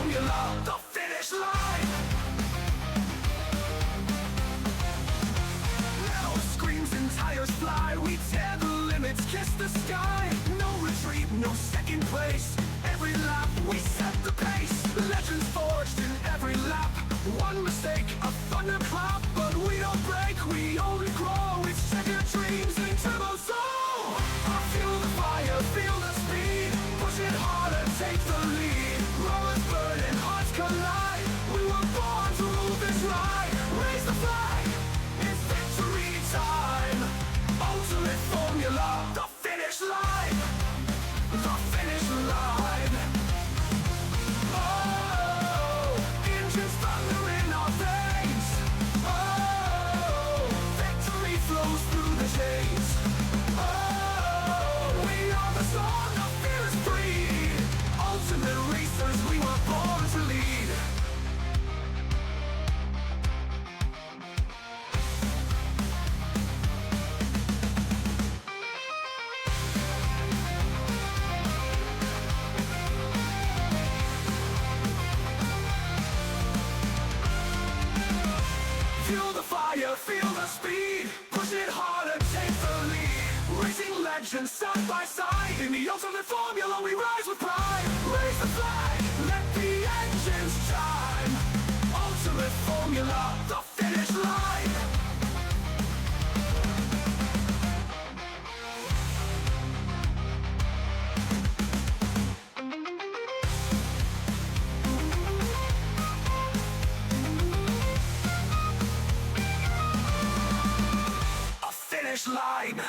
formula, the finish line. Now screams and tires fly, we tear the limits, kiss the sky. No retreat, no second place. Every lap we set the pace. Legends forged in every lap. One mistake, a thunderclap, but we don't break, we only grow. It's second dreams in turbo soul. Feel the fire, feel the speed. Push it harder, take the lead. Rollers burn and hearts collide. We were born to rule this ride. Raise the flag, it's victory time. Ultimate formula, the finish line. The finish line. Oh, engines thunder in our veins. Oh, victory flows through the chains. Oh, we are the song of fearless breed. Ultimate racers, we were born to lead. Feel the fire, feel the speed. Push it harder, take the lead. Racing legends side by side. In the ultimate formula, we rise with pride. Raise the flag, let the engines chime. Ultimate formula, the finish line. A finish line.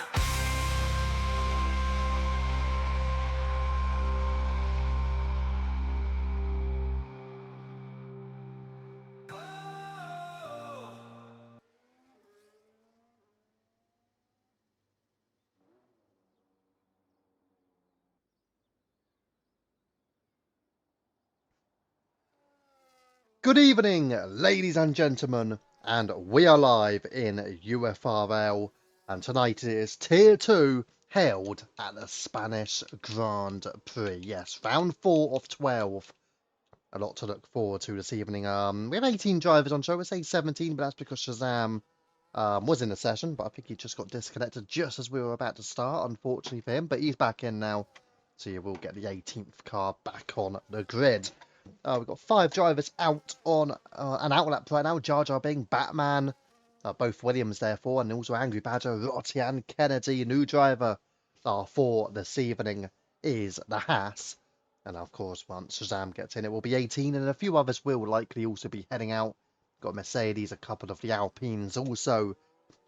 Good evening, ladies and gentlemen, and we are live in UFRL, and tonight is Tier 2 held at the Spanish Grand Prix. Yes, round 4 of 12. A lot to look forward to this evening. We have 18 drivers on show. I say 17, but that's because Shazam was in the session, but I think he just got disconnected just as we were about to start, unfortunately for him. But he's back in now, so you will get the 18th car back on the grid. We've got 5 drivers out on an outlap right now. Jar Jar Bing, Batman, both Williams therefore, and also Angry Badger, Rotti and Kennedy. New driver for this evening is the Haas. And of course, once Shazam gets in, it will be 18, and a few others will likely also be heading out. Got Mercedes, a couple of the Alpines also,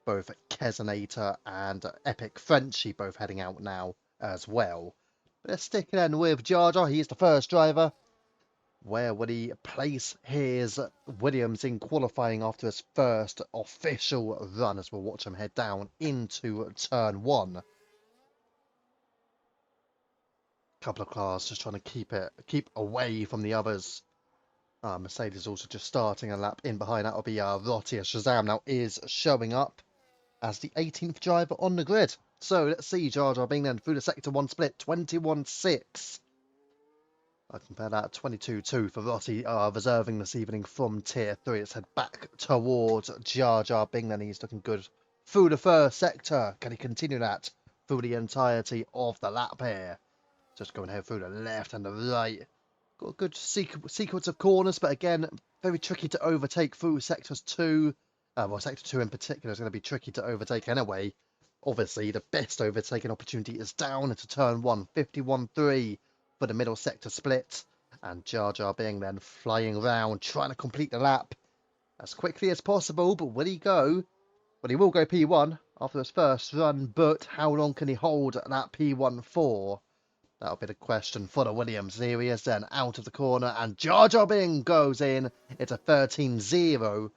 both Kesenator and Epic Frenchie both heading out now as well. But let's stick in with Jar Jar. He's the first driver. Where would he place his Williams in qualifying after his first official run, as we'll watch him head down into turn 1. Couple of cars just trying to keep away from the others. Mercedes also just starting a lap in behind. That'll be Rotti. Shazam now is showing up as the 18th driver on the grid. So let's see Jar Jar Bing then through the Sector 1 split, 21.6. I compare that 22.2 for Rotti, reserving this evening from Tier 3. Let's head back towards Jar Jar Bing then. He's looking good through the first sector. Can he continue that through the entirety of the lap here? Just going here through the left and the right. Got a good sequence of corners, but again, very tricky to overtake through sectors 2. Well, sector 2 in particular is going to be tricky to overtake anyway. Obviously, the best overtaking opportunity is down into turn 1, 51.3 for the middle sector split. And Jar Jar Bing then flying around, trying to complete the lap as quickly as possible. But will he go? Well, he will go P1 after his first run, but how long can he hold that P1 for? That'll be the question for the Williams. Here he is then out of the corner, and Jar Jar Bing goes in. It's a 13.0.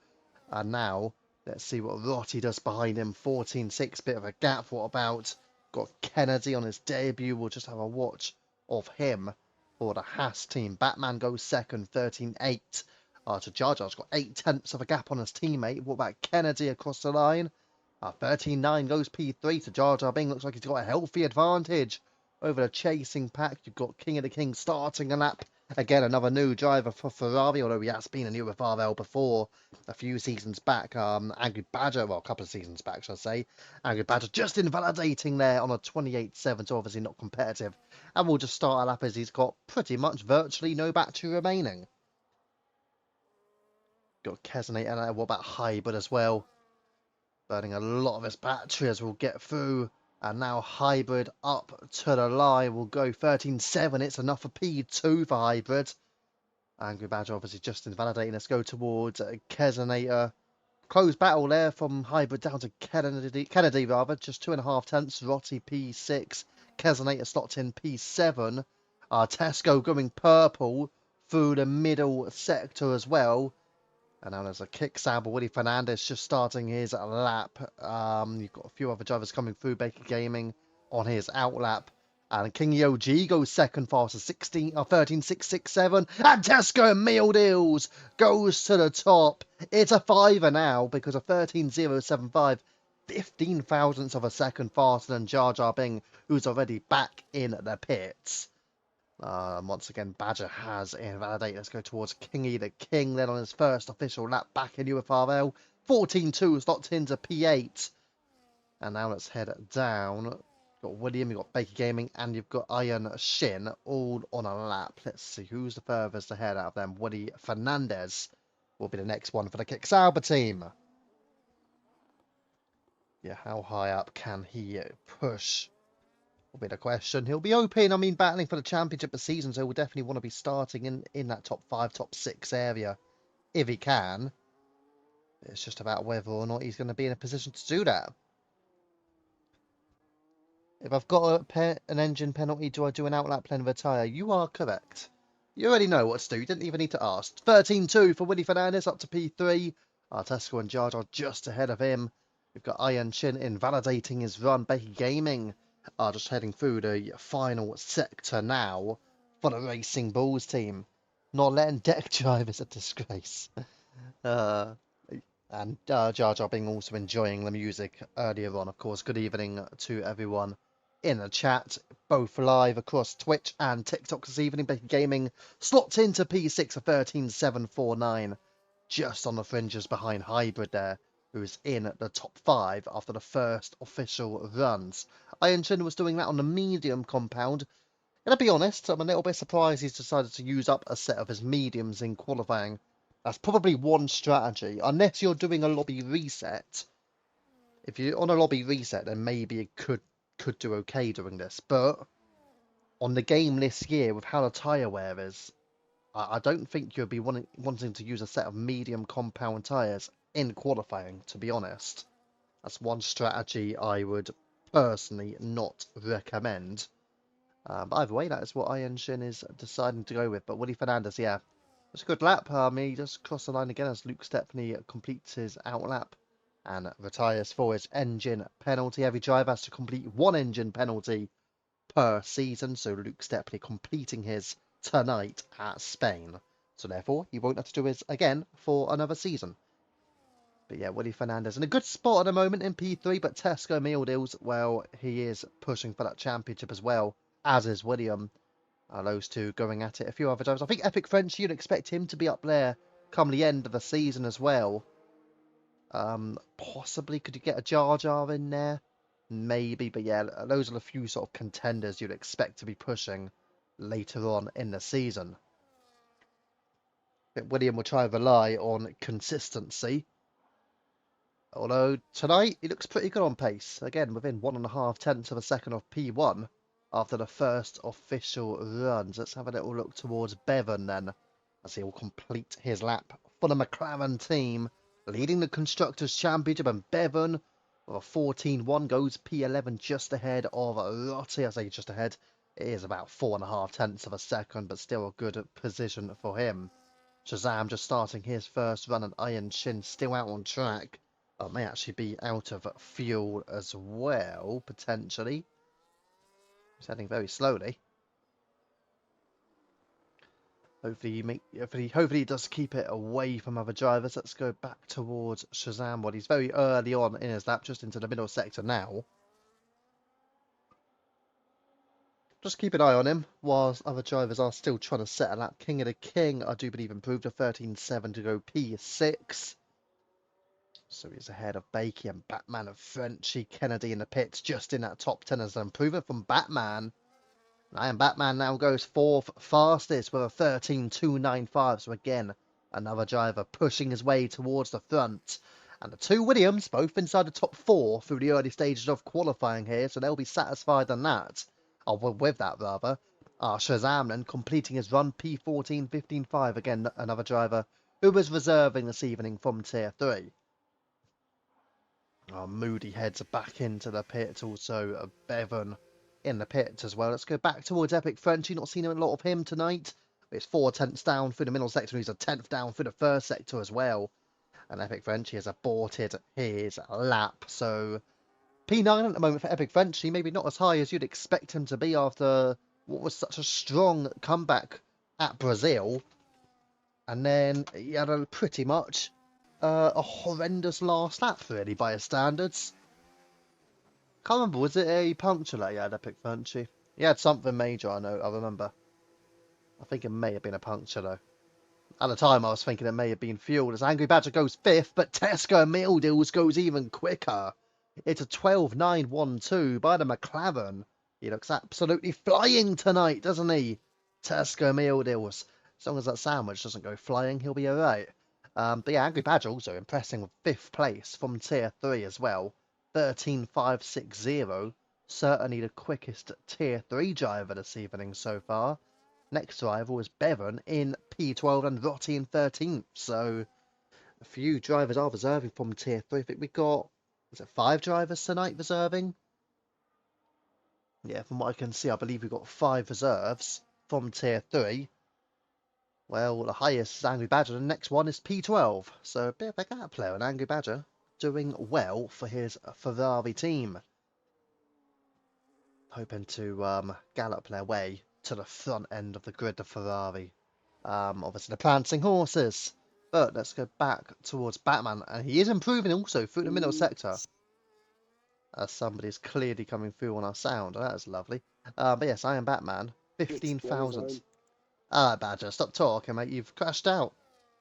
And now, let's see what Rotti does behind him. 14.6, bit of a gap. What about? Got Kennedy on his debut. We'll just have a watch of him for the Haas team. Batman goes second, 13.8. So Jar Jar's got 8/10 of a gap on his teammate. What about Kennedy across the line? 13.9 goes P3 to Jar Jar Bing. Looks like he's got a healthy advantage over the chasing pack. You've got King of the King starting a lap Again, another new driver for Ferrari, although he has been in UFRL before a few seasons back. Angry Badger, well, a couple of seasons back, shall I say. Angry Badger just invalidating there on a 28.7, so obviously not competitive. And we'll just start a lap as he's got pretty much virtually no battery remaining. Got Kesnate, and what about Hybrid as well? Burning a lot of his battery as we'll get through. And now Hybrid up to the line. We'll go 13.7. It's enough for P2 for Hybrid. Angry Badger obviously just invalidating. Let's go towards Kesonator. Close battle there from Hybrid down to Kennedy rather. Just 2.5 tenths. Rotti P6. Kesonator slots in P7. Tesco going purple through the middle sector as well. And now there's a kick sab. Willie Fernandez just starting his lap. You've got a few other drivers coming through. Baker Gaming on his out lap. And King OG goes second fastest, 13.667. And Tesco Meal Deals goes to the top. It's a fiver now because of 13.075. 15 thousandths of a second faster than Jar Jar Bing, who's already back in the pits. Once again, Badger has invalidated. Let's go towards Kingy the King then on his first official lap back in UFRL. 14.2 is locked into P8. And now let's head down. You've got William, you've got Baker Gaming, and you've got Iron Shin all on a lap. Let's see who's the furthest ahead out of them. Willie Fernandez will be the next one for the Kick Sauber team. Yeah, how high up can he push? Will be the question. He'll be open, battling for the championship this season, so he'll definitely want to be starting in that top 5, top 6 area if he can. It's just about whether or not he's going to be in a position to do that. If I've got an engine penalty, do I do an outlap plan of a tyre? You are correct. You already know what to do. You didn't even need to ask. 13.2 for Willie Fernandez up to P3. Tesco and Jar Jar just ahead of him. We've got Iron Shin invalidating his run. Becky Gaming are just heading through the final sector now for the Racing Bulls team. Not letting deck drive is a disgrace. And Jar Jar Bing also enjoying the music earlier on, of course. Good evening to everyone in the chat, both live across Twitch and TikTok this evening. Becky Gaming slots into P6 of 13.749, just on the fringes behind Hybrid there, who's in the top 5 after the first official runs. Iron Chin was doing that on the medium compound. And to be honest, I'm a little bit surprised he's decided to use up a set of his mediums in qualifying. That's probably one strategy, unless you're doing a lobby reset. If you're on a lobby reset, then maybe it could do okay doing this. But on the game this year, with how the tyre wear is, I don't think you'll be wanting to use a set of medium compound tyres in qualifying, to be honest. That's one strategy I would personally not recommend. But either way, that is what Iron Shin is deciding to go with. But Willie Fernandez, yeah, it's a good lap. He just crossed the line again as Luke Stepney completes his out lap and retires for his engine penalty. Every driver has to complete one engine penalty per season, so Luke Stepney completing his tonight at Spain. So therefore, he won't have to do his again for another season. But yeah, Willie Fernandez in a good spot at the moment in P3, but Tesco Meal Deals, well, he is pushing for that championship as well, as is William. Those two going at it. A few other drivers. I think Epic French, you'd expect him to be up there come the end of the season as well. Possibly could you get a Jar Jar in there? Maybe, but yeah, those are the few sort of contenders you'd expect to be pushing later on in the season. But William will try and rely on consistency. Although tonight he looks pretty good on pace. Again, within 1.5 tenths of a second of P1 after the first official runs. Let's have a little look towards Bevan then, as he will complete his lap for the McLaren team, leading the Constructors' Championship. And Bevan, with a 14.1, goes P11 just ahead of Rotti. I say just ahead. It is about 4.5 tenths of a second, but still a good position for him. Shazam just starting his first run, and Iron Shin still out on track. May actually be out of fuel as well, potentially. He's heading very slowly. Hopefully he does keep it away from other drivers. Let's go back towards Shazam. Well, he's very early on in his lap, just into the middle sector now. Just keep an eye on him whilst other drivers are still trying to set a lap. King of the King, I do believe, improved to 13.7 to go P6. So he's ahead of Bakey and Batman of Frenchy. Kennedy in the pits, just in that top 10 as an improvement from Batman. And Batman now goes fourth fastest with a 13.295. So again, another driver pushing his way towards the front. And the two Williams, both inside the top 4 through the early stages of qualifying here. So they'll be satisfied on that. Or with that, rather. Shazam then completing his run P14.15.5. Again, another driver who was reserving this evening from Tier 3. Moody heads back into the pit. Also, Bevan in the pit as well. Let's go back towards Epic Frenchie. Not seen a lot of him tonight. It's 4 tenths down through the middle sector. He's a 10th down through the first sector as well. And Epic Frenchie has aborted his lap. So P9 at the moment for Epic Frenchie. Maybe not as high as you'd expect him to be after what was such a strong comeback at Brazil. And then he had a pretty much a horrendous last lap, really, by his standards. Can't remember, was it a puncture that he had, Epic Frenchie? He had something major, I remember. I think it may have been a puncture, though. At the time, I was thinking it may have been fuel, as Angry Badger goes 5th, but Tesco Meal Deals goes even quicker. It's a 12.912 by the McLaren. He looks absolutely flying tonight, doesn't he? Tesco Meal Deals. As long as that sandwich doesn't go flying, he'll be alright. But yeah, Angry Badger also impressing with 5th place from Tier 3 as well. 13.560. Certainly the quickest Tier 3 driver this evening so far. Next driver was Bevan in P12 and Rotti in 13th. So a few drivers are reserving from Tier 3. I think we got, was it 5 drivers tonight reserving? Yeah, from what I can see, I believe we've got 5 reserves from Tier 3. Well, the highest is Angry Badger. The next one is P12. So a bit of a gap player, and Angry Badger doing well for his Ferrari team. Hoping to gallop their way to the front end of the grid of Ferrari. Obviously the prancing horses. But let's go back towards Batman. And he is improving also through the middle sector. As somebody's clearly coming through on our sound. That is lovely. But yes, I am Batman. 15,000. Badger, stop talking, mate. You've crashed out.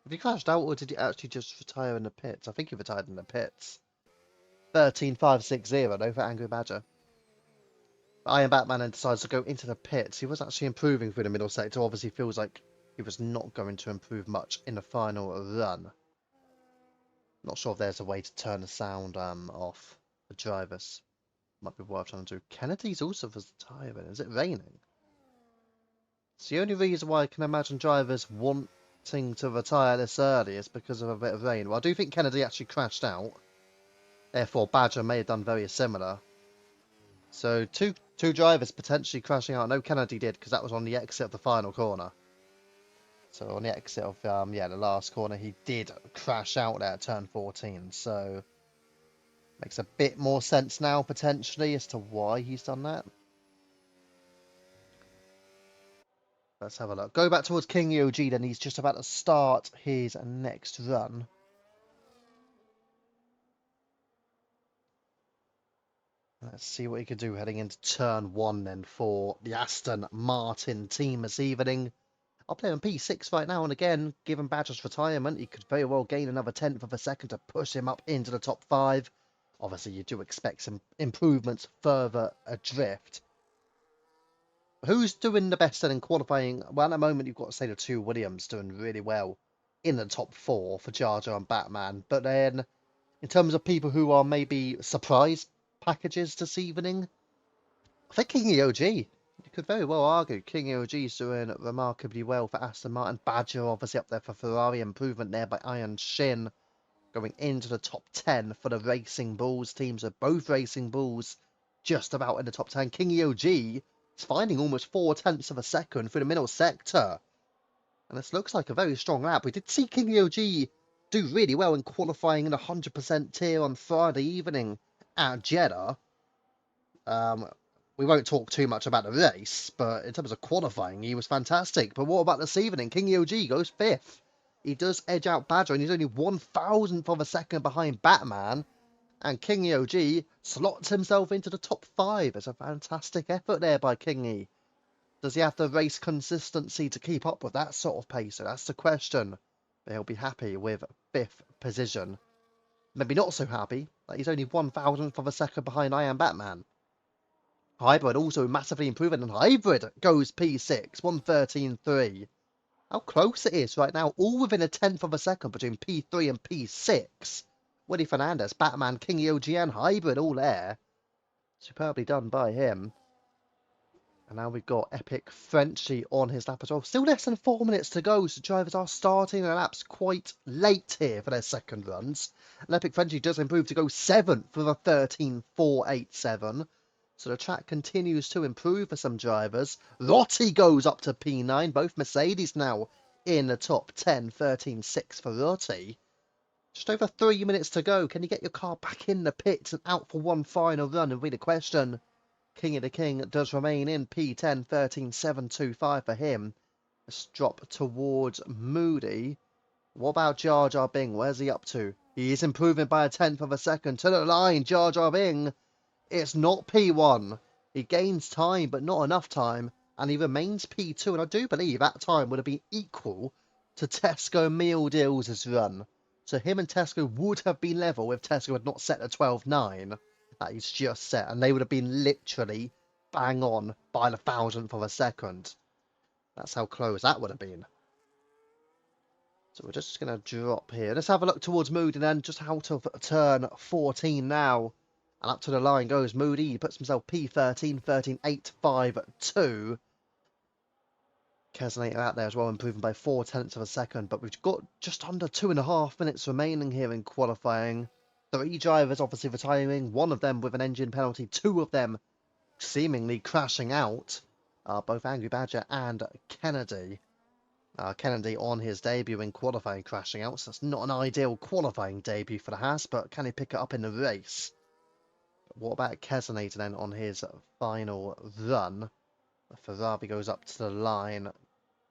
Have you crashed out, or did you actually just retire in the pits? I think you retired in the pits. 13.560 though for Angry Badger. But Iron Batman then decides to go into the pits. He was actually improving through the middle sector. Obviously feels like he was not going to improve much in the final run. Not sure if there's a way to turn the sound off the drivers. Might be worth trying to do. Kennedy's also retiring. Is it raining? It's the only reason why I can imagine drivers wanting to retire this early is because of a bit of rain. Well, I do think Kennedy actually crashed out. Therefore, Badger may have done very similar. So, two drivers potentially crashing out. No, Kennedy did, because that was on the exit of the final corner. So, on the exit of, the last corner, he did crash out there at turn 14. So, makes a bit more sense now, potentially, as to why he's done that. Let's have a look. Go back towards King EOG, then he's just about to start his next run. Let's see what he can do heading into turn 1 then for the Aston Martin team this evening. I'll play on P6 right now, and again, given Badger's retirement, he could very well gain another 10th of a second to push him up into the top 5. Obviously, you do expect some improvements further adrift. Who's doing the best then in qualifying? Well, at the moment, you've got to say the two Williams doing really well in the top 4 for Jar Jar and Batman. But then, in terms of people who are maybe surprise packages this evening, I think King EOG. You could very well argue King EOG is doing remarkably well for Aston Martin. Badger obviously up there for Ferrari. Improvement there by Iron Shin. Going into the top 10 for the Racing Bulls teams. So both Racing Bulls just about in the top 10. King EOG is finding almost 4 tenths of a second through the middle sector. And this looks like a very strong lap. We did see King EOG do really well in qualifying in the 100% tier on Friday evening at Jeddah. We won't talk too much about the race, but in terms of qualifying, he was fantastic. But what about this evening? King EOG goes 5th. He does edge out Badger, and he's only 1,000th of a second behind Batman. And King EOG slots himself into the top 5. It's a fantastic effort there by King E. Does he have the race consistency to keep up with that sort of pace? So that's the question. But he'll be happy with 5th position. Maybe not so happy that he's only 1,000th of a second behind I Am Batman. Hybrid also massively improving, and Hybrid goes P6, 113.3. How close it is right now, all within a 10th of a second between P3 and P6. Willie Fernandez, Batman, King OGN, Hybrid, all there. Superbly done by him. And now we've got Epic Frenchie on his lap as well. Still less than 4 minutes to go, so drivers are starting their laps quite late here for their second runs. And Epic Frenchie does improve to go 7th with a 13.487. So the track continues to improve for some drivers. Lottie goes up to P9. Both Mercedes now in the top 10, 13.6 for Lottie. Just over 3 minutes to go. Can you get your car back in the pits and out for one final run? And be the question. King of the King does remain in P10, 13.725 for him. Let's drop towards Moody. What about Jar Jar Bing? Where's he up to? He is improving by a 10th of a second. To the line, Jar Jar Bing. It's not P1. He gains time, but not enough time. And he remains P2. And I do believe that time would have been equal to Tesco Meal Deals' run. So him and Tesco would have been level if Tesco had not set a 12.9. That he's just set, and they would have been literally bang on by the 1,000th of a second. That's how close that would have been. So we're just going to drop here. Let's have a look towards Moody then, just out of turn 14 now. And up to the line goes Moody. He puts himself P13, 13.852. Keselnator out there as well, improving by 0.4 of a second. But we've got just under 2.5 minutes remaining here in qualifying. 3 drivers obviously retiring, 1 of them with an engine penalty, 2 of them seemingly crashing out. Both Angry Badger and Kennedy. Kennedy on his debut in qualifying crashing out, so that's not an ideal qualifying debut for the Haas, but can he pick it up in the race? What about Keselnator then on his final run? Ferrari goes up to the line.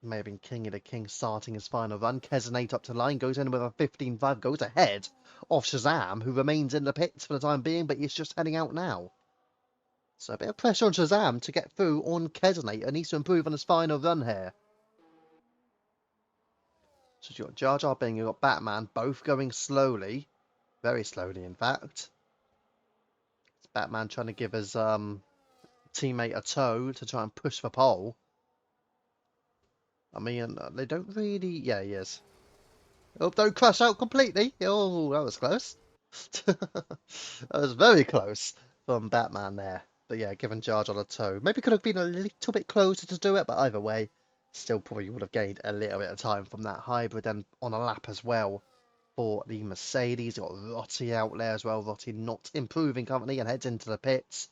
May have been King of the King starting his final run. Keselnator up to the line, goes in with a 15.5, goes ahead of Shazam, who remains in the pits for the time being, but he's just heading out now. So a bit of pressure on Shazam to get through on Keselnator. Needs to improve on his final run here. So you've got Jar Jar Bing, you've got Batman, both going slowly. Very slowly, in fact. It's Batman trying to give his teammate a tow to try and push for pole. I mean, they don't really... Yeah, he is. Oh, don't crash out completely. Oh, that was close. That was very close from Batman there. But yeah, giving Jar Jar a tow. Maybe could have been a little bit closer to do it, but either way, still probably would have gained a little bit of time from that hybrid and on a lap as well for the Mercedes. You've got Rotti out there as well. Rotti not improving currently and heads into the pits.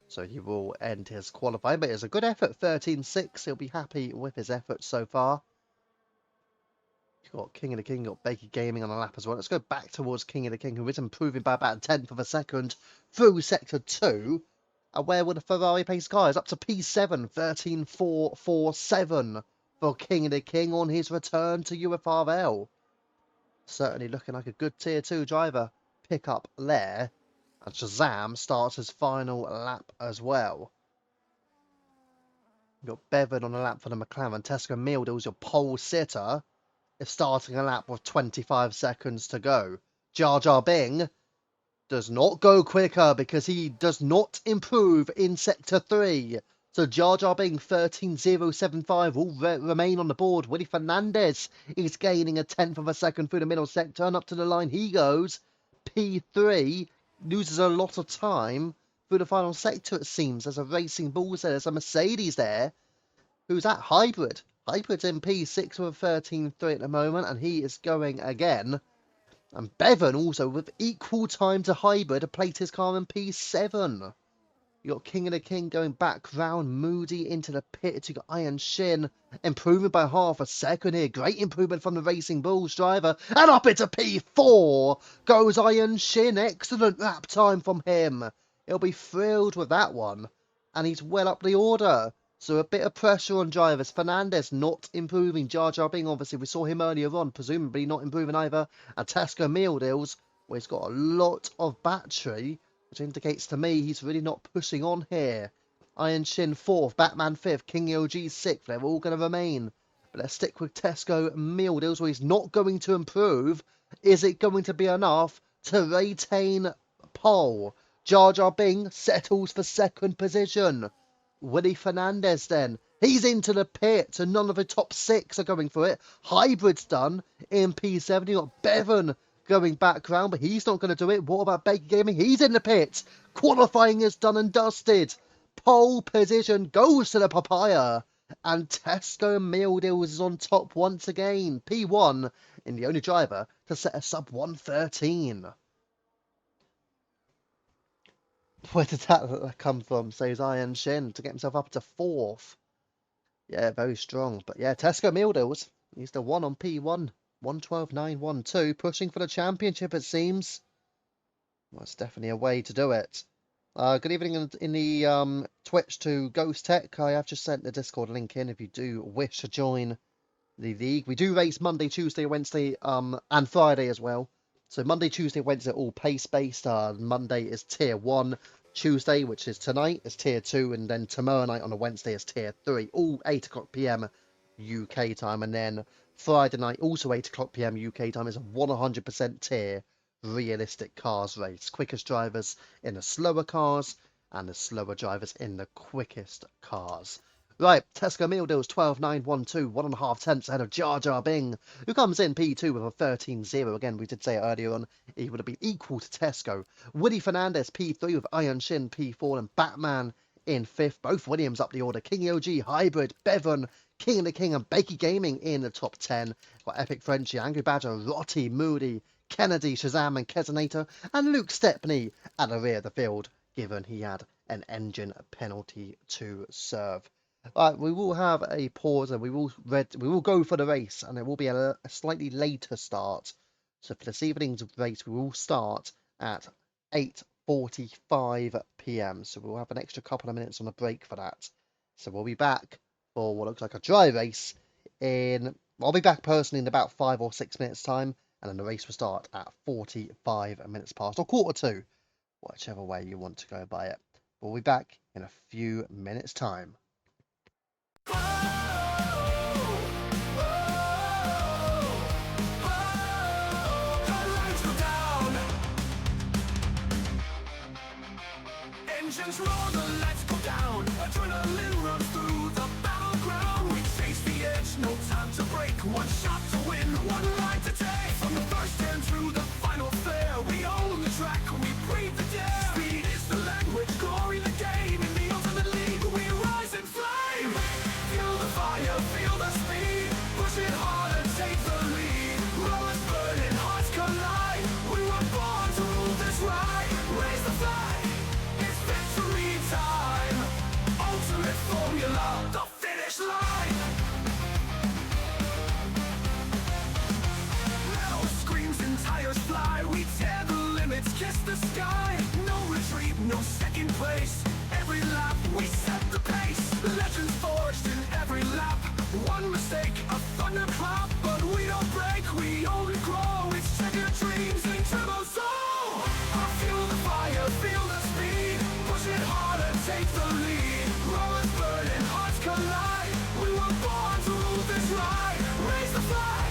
So he will end his qualifying, but it's a good effort, 13.6. He'll be happy with his efforts so far. You've got King of the King, you've got Baker Gaming on a lap as well. Let's go back towards King of the King, who is improving by about a 10th of a second through Sector 2. And where will the Ferrari pace car is up to P7, 13.447 for King of the King on his return to UFRL. Certainly looking like a good Tier 2 driver pickup there. And Shazam starts his final lap as well. You've got Bevan on a lap for the McLaren. Tesco Meal Deals, your pole sitter, is starting a lap with 25 seconds to go. Jar Jar Bing does not go quicker because he does not improve in Sector 3. So Jar Jar Bing 13.075 will remain on the board. Willie Fernandez is gaining a 10th of a second through the middle sector. And up to the line he goes. P3 loses a lot of time through the final sector, it seems. There's a Racing Bulls there. There's a Mercedes there. Who's that? Hybrid. Hybrid's in P6 with 13.3 at the moment, and he is going again. And Bevan also with equal time to Hybrid to plate his car in P7. You got King of the King going back round, Moody into the pit. You got Iron Shin improving by half a second here. Great improvement from the Racing Bulls driver. And up into P4 goes Iron Shin. Excellent lap time from him. He'll be thrilled with that one. And he's well up the order. So a bit of pressure on drivers. Fernandez not improving. Jar Jar Bing, obviously, we saw him earlier on, presumably not improving either. And Tesco Meal Deals, where he's got a lot of battery, which indicates to me he's really not pushing on here. Iron Shin 4th, Batman 5th, King OG 6th. They're all going to remain. But let's stick with Tesco Meal Deals, where he's not going to improve. Is it going to be enough to retain pole? Jar Jar Bing settles for 2nd position. Willie Fernandez then. He's into the pit, so none of the top 6 are going for it. Hybrid's done in P7. You got Bevan going back round, but he's not going to do it. What about Baker Gaming? He's in the pit. Qualifying is done and dusted. Pole position goes to the Papaya. And Tesco Meal Deals is on top once again. P1 in the only driver to set a sub 113. Where did that come from? Says Iron Shin to get himself up to 4th. Yeah, very strong. But yeah, Tesco Meal Deals. He's the one on P1. 112.912. Pushing for the championship, it seems. Well, it's definitely a way to do it. Good evening in the Twitch to Ghost Tech. I have just sent the Discord link in if you do wish to join the league. We do race Monday, Tuesday, Wednesday, and Friday as well. So Monday, Tuesday, Wednesday, all pace-based. Monday is Tier 1. Tuesday, which is tonight, is Tier 2. And then tomorrow night on a Wednesday is Tier 3. All 8 o'clock PM UK time. And then Friday night, also 8 o'clock PM UK time, is a 100% tier realistic cars race. Quickest drivers in the slower cars and the slower drivers in the quickest cars. Right, Tesco Meal Deals 12.912, 1.5 tenths ahead of Jar Jar Bing, who comes in P2 with a 13.0. Again, we did say it earlier on, he would have been equal to Tesco. Willie Fernandez P3 with Iron Shin P4 and Batman in 5th. Both Williams up the order. King OG, Hybrid, Bevan, King of the King and Bakey Gaming in the top 10. Got Epic Frenchie, Angry Badger, Rotti, Moody, Kennedy, Shazam and Kesonator, and Luke Stepney at the rear of the field, given he had an engine penalty to serve. Right, we will have a pause and we will go for the race, and it will be a slightly later start. So for this evening's race, we will start at 8:45 PM. So we'll have an extra couple of minutes on a break for that. So we'll be back for what looks like a dry race I'll be back personally in about 5 or 6 minutes time, and then the race will start at 45 minutes past, or 1:45, whichever way you want to go by it. We'll be back in a few minutes time. Engines roar, the lights go down. Adrenaline runs through the battleground. We chase the edge, no time to break. One shot to win, one line to take. From the first turn through the final flare, we own the track, we breathe the dare. Speed is the language, glory the game. In the ultimate league, we rise in flame. Feel the fire, feel the speed. Push it harder, take the lead. Rollers burning, hearts collide. We were born to rule this ride. Raise the flag, it's victory time. Ultimate formula, the finish line. Metal screams and tires fly. We tear the limits, kiss the sky. No retreat, no second place. Every lap, we set the pace. Legends forged in every lap. One mistake, a thunderclap. But we don't break, we only grow. It's trigger dreams in turbo soul. Feel the fire, feel the speed. Push it harder, take the lead. Rollers burning, hearts collide. We were born to rule this ride. Raise the flag,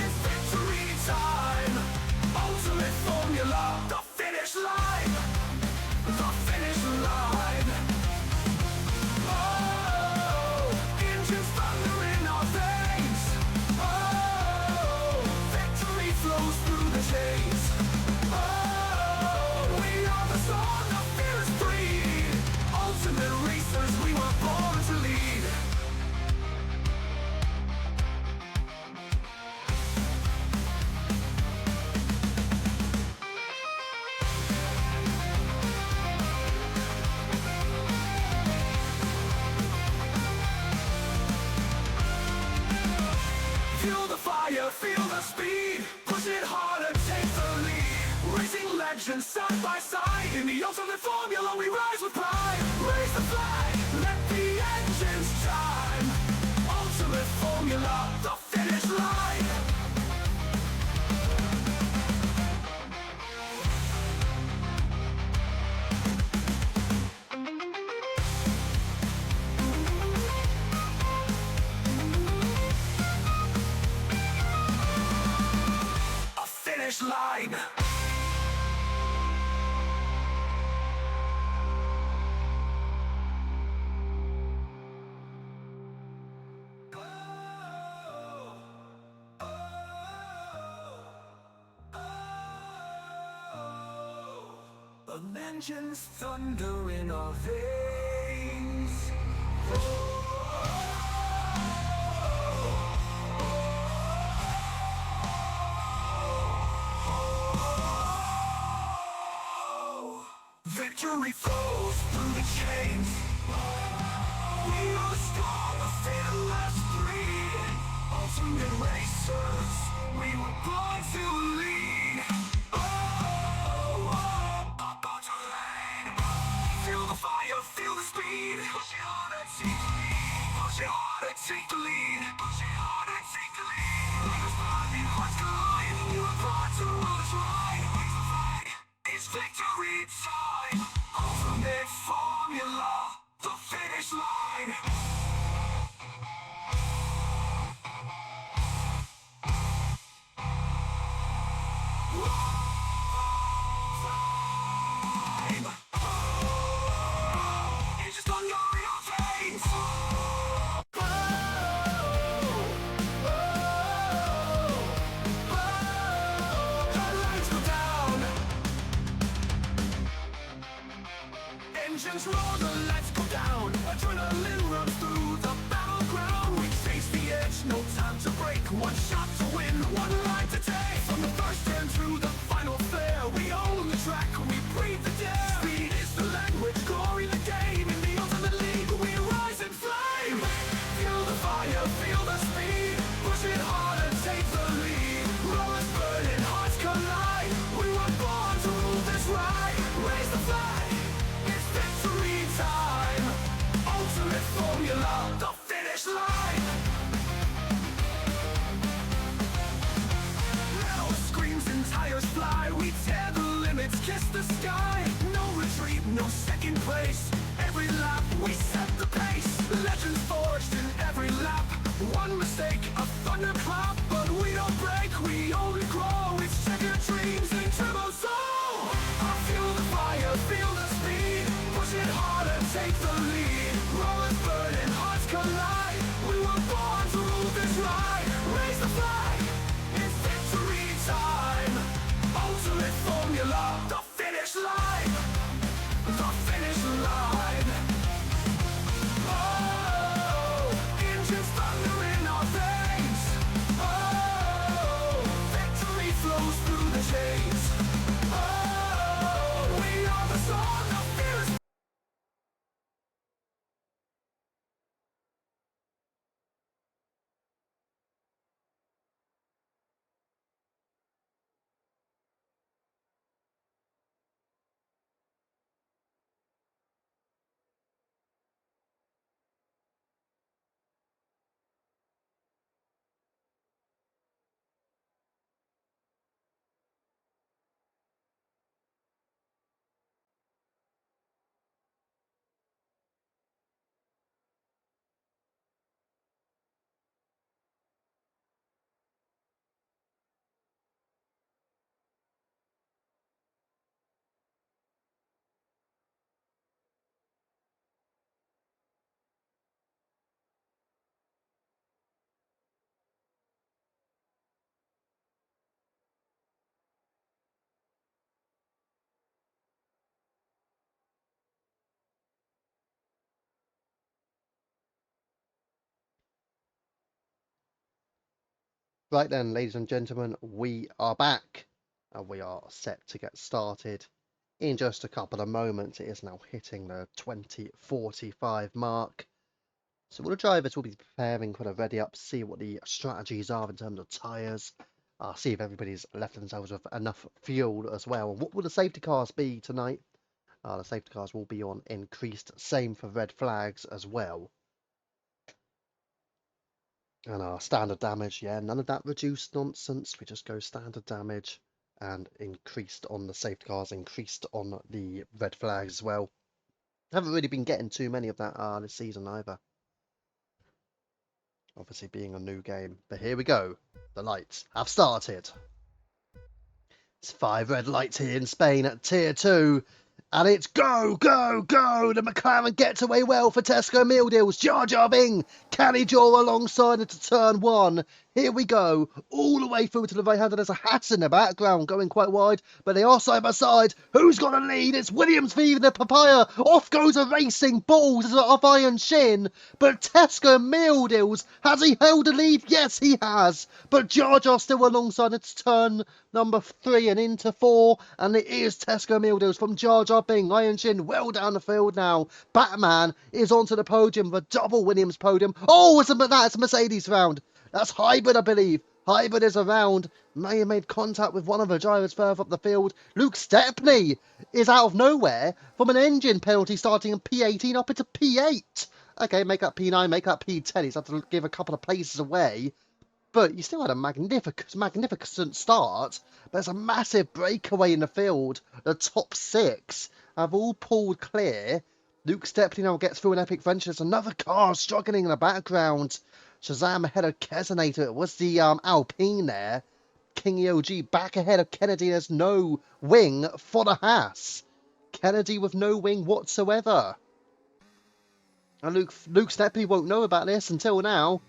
it's victory time. Ultimate formula, the finish line. The finish line. Oh, engines thunder in our veins. Oh, victory flows through the chains. Oh, we are the song of fearless breed. Ultimate racers, we were born to lead. Feel the fire, feel the speed. Push it harder, take the lead. Racing legends side by side. In the ultimate formula, we rise with pride. Raise the flag, let the engines chime. Ultimate formula, the finish line. finish line. An engine's thunder in our veins. Victory flows through the chains. We are strong, the fearless breed. Ultimate racers, we were born to lead. About to lead. Feel the fire, feel the speed. Push it hard and take the lead. Push it hard and take the lead. Push it hard and take the lead. Leaders burning, hearts collide. You are born to rule the tide. Raise the flag, it's victory time. Ultimate formula, the finish line. It's just thunder in our veins. The lights go down. Engines roar, the lights go down. Adrenaline runs through the battleground. We face the edge, no time to break. One shot to win, one line to take. From the first turn through the final flare, we own the track, we breathe the dare. Speed is the language, glory the game. In the ultimate league, we rise in flame. Feel the fire, feel the speed. Push it hard and take the lead. Rollers burning, hearts collide. We were born to rule this ride. Raise the flag, it's victory time. Ultimate formula, the finish line. Metal screams and tires fly. We tear the limits, kiss the sky. No retreat, no second place. Every lap, we set the pace. Legends forged in every lap. One mistake, a thunderclap. But we don't break, we only grow. It's checkered dreams in turbo soul. I feel the fire, feel the speed. Push it hard and take the lead. Rollers burning, hearts collide. We were born to rule this ride. Raise the flag, it's victory time. Ultimate formula, the finish line. The finish line. Oh, engines thunder in our veins. Oh, victory flows through the chains. Oh, we are the song of fearless. Right then, ladies and gentlemen, we are back and we are set to get started in just a couple of moments. It is now hitting the 20:45 mark. So all the drivers will be preparing, kind of ready up, see what the strategies are in terms of tyres, see if everybody's left themselves with enough fuel as well. And what will the safety cars be tonight? The safety cars will be on increased, same for red flags as well. And our standard damage, yeah, none of that reduced nonsense. We just go standard damage and increased on the safety cars, increased on the red flags as well. Haven't really been getting too many of that this season either. Obviously being a new game. But here we go. The lights have started. It's 5 red lights here in Spain at Tier 2. And it's go, go, go! The McLaren gets away well for Tesco Meal Deals. Jar Jar Bing! Can he draw alongside it to turn 1? Here we go, all the way through to the right hand. There's a hat in the background going quite wide, but they are side by side. Who's got a lead? It's Williams v the Papaya. Off goes a racing balls off Iron Shin. But Tesco Meal Deals, has he held a lead? Yes, he has. But Jar Jar still alongside. It's turn number 3 and into 4. And it is Tesco Meal Deals from Jar Jar Bing. Iron Shin well down the field now. Batman is onto the podium, the double Williams podium. Oh, it's a Mercedes round. That's Hybrid, I believe. Hybrid is around. May have made contact with one of the drivers further up the field. Luke Stepney is out of nowhere from an engine penalty starting in P18 up into P8. Okay, make that P9, make that P10. He's had to give a couple of places away. But you still had a magnificent start. There's a massive breakaway in the field. The top 6 have all pulled clear. Luke Stepney now gets through an epic venture. There's another car struggling in the background. Shazam ahead of Kesenator. It was the Alpine there. King EOG back ahead of Kennedy. There's no wing for the Haas. Kennedy with no wing whatsoever. And Luke Stepney won't know about this until now.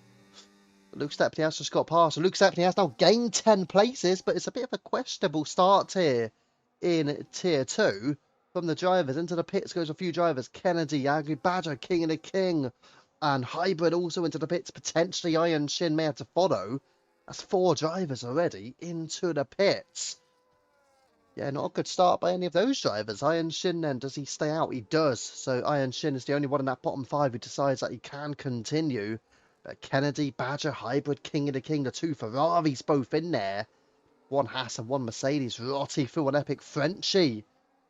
Luke Stepney has just got past. Luke Stepney has now gained 10 places, but it's a bit of a questionable start here in Tier 2. From the drivers into the pits goes a few drivers. Kennedy, Angry Badger, King of the King, and Hybrid also into the pits. Potentially Iron Shin may have to follow. That's 4 drivers already into the pits. Yeah, not a good start by any of those drivers. Iron Shin then, does he stay out? He does. So Iron Shin is the only one in that bottom 5 who decides that he can continue. But Kennedy, Badger, Hybrid, King of the King, the 2 Ferraris both in there. 1 Haas and 1 Mercedes. Rotti through an epic Frenchie.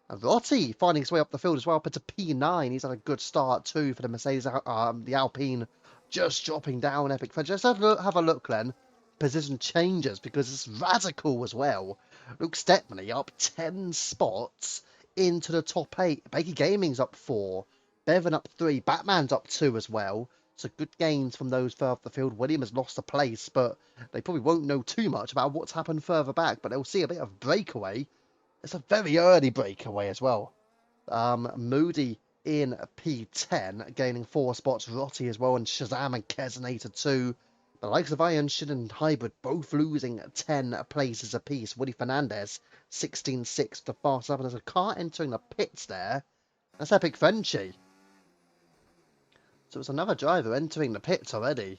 And Rotti finding his way up the field as well, up into P9. He's had a good start too for the Mercedes, the Alpine, just dropping down epic French. Let's have a look, Glenn. Position changes because it's radical as well. Luke Stepney up 10 spots into the top 8. Bakey Gaming's up 4. Bevan up 3. Batman's up 2 as well. So good gains from those further up the field. William has lost a place, but they probably won't know too much about what's happened further back. But they'll see a bit of breakaway. It's a very early breakaway as well. Moody in P10, gaining 4 spots. Rotti as well, and Shazam and Kesenator 2. The likes of Iron Shin and Hybrid both losing 10 places apiece. Woody Fernandez, 16-6 to fast up. And there's a car entering the pits there. That's Epic Frenchie. So it's another driver entering the pits already.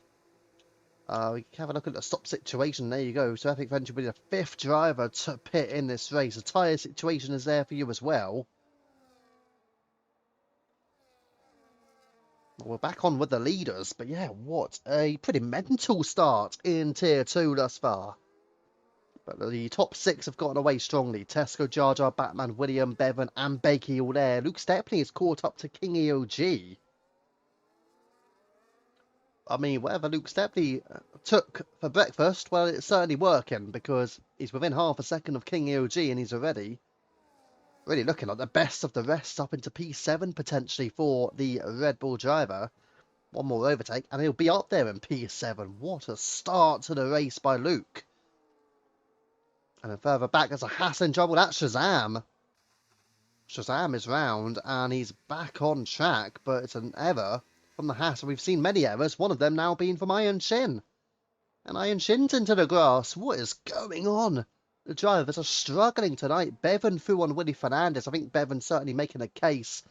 We can have a look at the stop situation. There you go. So Epic Venture will be the 5th driver to pit in this race. The tyre situation is there for you as well. We're back on with the leaders. But yeah, what a pretty mental start in Tier 2 thus far. But the top 6 have gotten away strongly. Tesco, Jar Jar, Batman, William, Bevan and Bakey all there. Luke Stepney is caught up to King EOG. I mean, whatever Luke Stepney took for breakfast, well, it's certainly working because he's within half a second of King EOG and he's already really looking like the best of the rest up into P7 potentially for the Red Bull driver. One more overtake and he'll be up there in P7. What a start to the race by Luke. And then further back, there's a Haas in trouble. That's Shazam. Shazam is round and he's back on track, but it's an error from the Haas. We've seen many errors, one of them now being from Iron Shin. And Iron Shin's into the grass. What is going on? The drivers are struggling tonight. Bevan threw on Willie Fernandez. I think Bevan's certainly making a case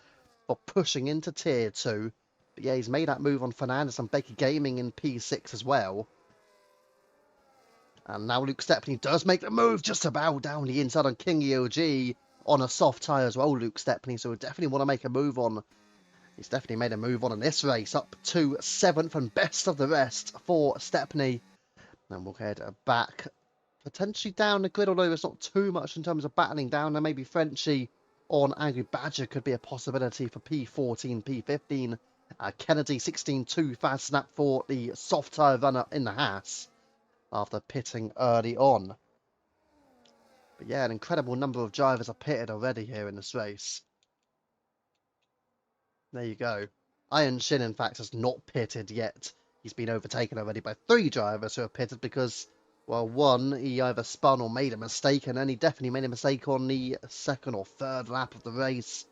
for pushing into Tier 2. But yeah, he's made that move on Fernandez and Baker Gaming in P6 as well. And now Luke Stepney does make the move just about down the inside on King EOG on a soft tyre as well, Luke Stepney. So we definitely want to make a move on. He's definitely made a move on in this race, up to 7th and best of the rest for Stepney. And we'll head back, potentially down the grid, although it's not too much in terms of battling down. There maybe Frenchie on Angry Badger could be a possibility for P14, P15. Kennedy 16-2 fast snap for the soft tyre runner in the Haas after pitting early on. But yeah, an incredible number of drivers are pitted already here in this race. There you go. Iron Shin, in fact, has not pitted yet. He's been overtaken already by 3 drivers who have pitted because Well, one, he either spun or made a mistake, and then he definitely made a mistake on the second or third lap of the race.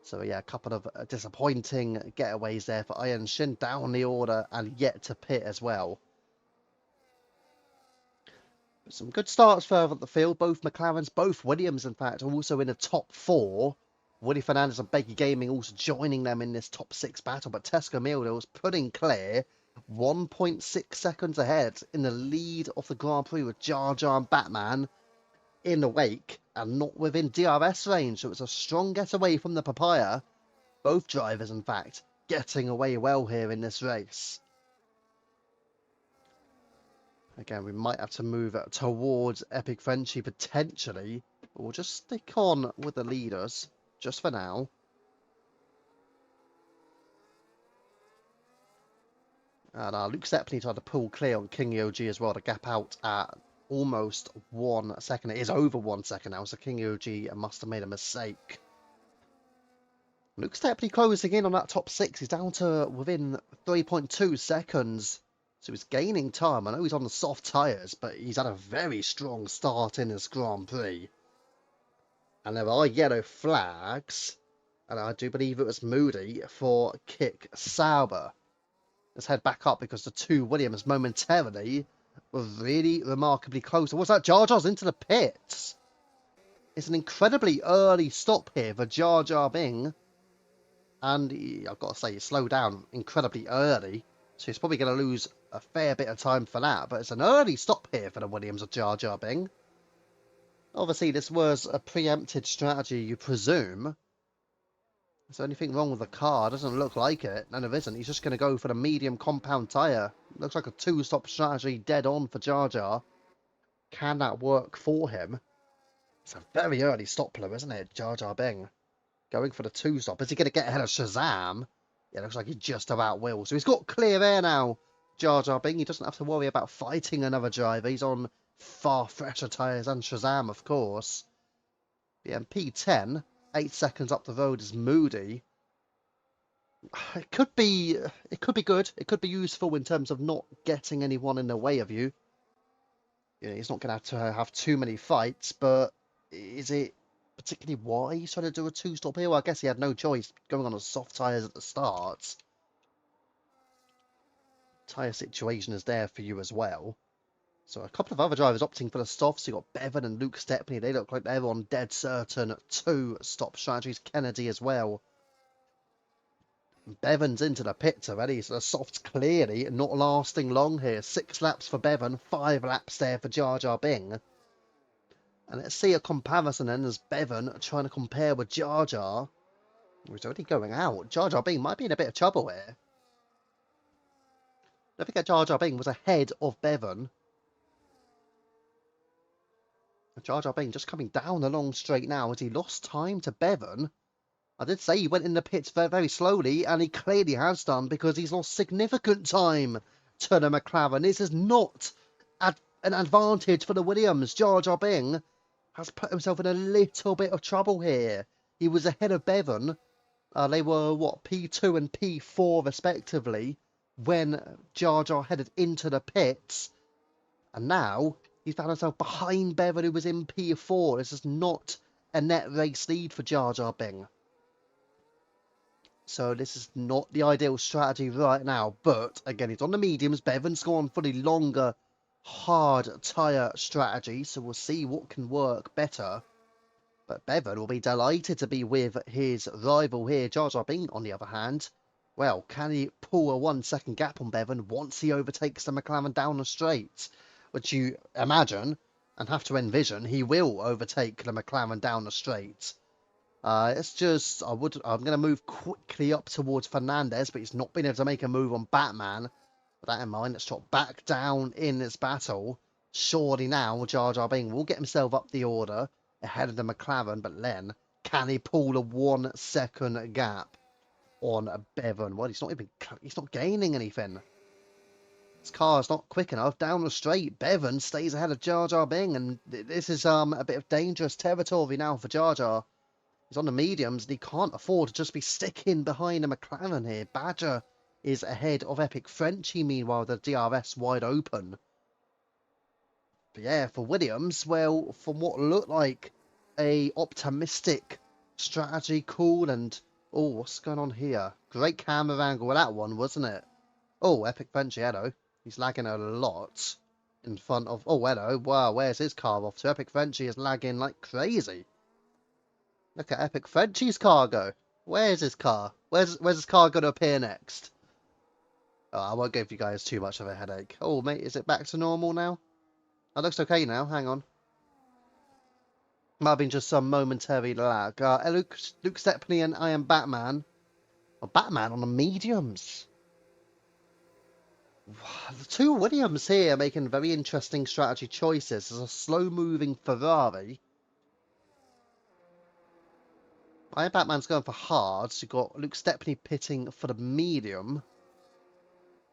So yeah, a couple of disappointing getaways there for Iron Shin, down the order and yet to pit as well. Some good starts further up the field. Both McLarens, both Williams, in fact, are also in the top four. Woody Fernandez and Becky Gaming also joining them in this top six battle. But Tesco Mildo's putting clear 1.6 seconds ahead in the lead of the Grand Prix with Jar Jar and Batman in the wake and not within DRS range. So it's a strong getaway from the Papaya. Both drivers, in fact, getting away well here in this race. Again, we might have to move towards Epic Frenchie potentially. But we'll just stick on with the leaders just for now. And Luke Stepney tried to pull clear on King OG as well to gap out at almost 1 second. It is over 1 second now, so King OG must have made a mistake. Luke Stepney closing in on that top six. He's down to within 3.2 seconds. So he's gaining time. I know he's on the soft tyres, but he's had a very strong start in this Grand Prix. And there are yellow flags. And I do believe it was Moody for Kick Sauber. Let's head back up because the two Williams momentarily were really remarkably close. What's that? Jar Jar's into the pits. It's an incredibly early stop here for Jar Jar Bing. And I've got to say, he slowed down incredibly early. So he's probably going to lose a fair bit of time for that. But it's an early stop here for the Williams of Jar Jar Bing. Obviously, this was a preempted strategy, you presume. Is there anything wrong with the car? Doesn't look like it. No, there isn't. He's just going to go for the medium compound tyre. Looks like a two-stop strategy dead on for Jar Jar. Can that work for him? It's a very early stopper, isn't it? Jar Jar Bing. Going for the two-stop. Is he going to get ahead of Shazam? Yeah, looks like he just about will. So he's got clear air now, Jar Jar Bing. He doesn't have to worry about fighting another driver. He's on far fresher tyres than Shazam, of course. Yeah, P10, 8 seconds up the road is Moody. It could be good. It could be useful in terms of not getting anyone in the way of you. You know, he's not going to have too many fights, but is it particularly wise trying to do a two-stop here? Well, I guess he had no choice going on the soft tyres at the start. Tyre situation is there for you as well. So a couple of other drivers opting for the softs. You got Bevan and Luke Stepney. They look like they're on dead certain two-stop strategies. Kennedy as well. Bevan's into the pits already, so the softs clearly not lasting long here. 6 laps for Bevan, 5 laps there for Jar Jar Bing. And let's see a comparison then as Bevan trying to compare with Jar Jar. He's already going out. Jar Jar Bing might be in a bit of trouble here. Don't forget Jar Jar Bing was ahead of Bevan. Jar Jar Bing just coming down the long straight now as he lost time to Bevan. I did say he went in the pits very, very slowly, and he clearly has done because he's lost significant time to the McLaren. This is not an advantage for the Williams. Jar Jar Bing has put himself in a little bit of trouble here. He was ahead of Bevan. They were, what, P2 and P4 respectively when Jar Jar headed into the pits. And now he's found himself behind Bevan, who was in P4. This is not a net race lead for Jar Jar Bing. So this is not the ideal strategy right now. But again, he's on the mediums. Bevan's gone for the longer, hard tyre strategy. So we'll see what can work better. But Bevan will be delighted to be with his rival here. Jar Jar Bing, on the other hand, well, can he pull a 1 second gap on Bevan once he overtakes the McLaren down the straight? Which you imagine and have to envision he will overtake the McLaren down the straight. It's just, I'm going to move quickly up towards Fernandez, but he's not been able to make a move on Batman. With that in mind, let's drop back down in this battle. Surely now, Jar Jar Bing will get himself up the order ahead of the McLaren, but then, can he pull a 1 second gap on Bevan? Well, he's not gaining anything. His car's not quick enough down the straight. Bevan stays ahead of Jar Jar Bing, and this is a bit of dangerous territory now for Jar Jar. He's on the mediums, and he can't afford to just be sticking behind a McLaren here. Badger is ahead of Epic Frenchie, meanwhile, the DRS wide open. But yeah, for Williams, well, from what looked like a optimistic strategy call, and oh, what's going on here? Great camera angle with that one, wasn't it? Oh, Epic Frenchy, hello. He's lagging a lot in front of... Oh, hello. Wow, where's his car off to? Epic Frenchy is lagging like crazy. Look at Epic Frenchy's car go. Where's his car? Where's his car going to appear next? Oh, I won't give you guys too much of a headache. Oh, mate, is it back to normal now? That looks okay now. Hang on. Might have been just some momentary lag. Luke Stepney and I am Batman. Oh, Batman on the mediums. The two Williams here making very interesting strategy choices. There's a slow-moving Ferrari. Iron Batman's going for hard. So you've got Luke Stepney pitting for the medium.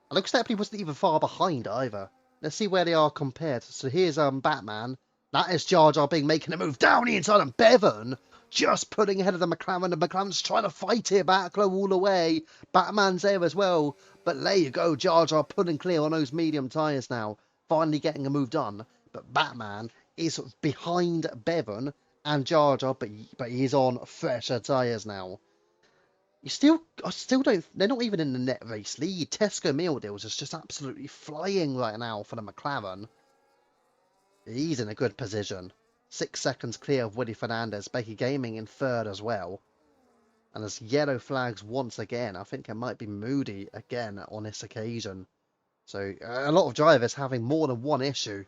And Luke Stepney wasn't even far behind either. Let's see where they are compared. So here's Batman. That is Jar Jar Binks making a move down the inside, and Bevan just putting ahead of the McLaren. The McLaren's trying to fight it back low all the way. Batman's there as well. But there you go, Jar Jar pulling clear on those medium tyres now. Finally getting a move done. But Batman is behind Bevan and Jar Jar, but he's on fresher tyres now. I still don't. They're not even in the net race lead. Tesco Meal Deals is just absolutely flying right now for the McLaren. He's in a good position. 6 seconds clear of Woody Fernandez. Baker Gaming in third as well. And there's yellow flags once again. I think it might be Moody again on this occasion. So a lot of drivers having more than one issue.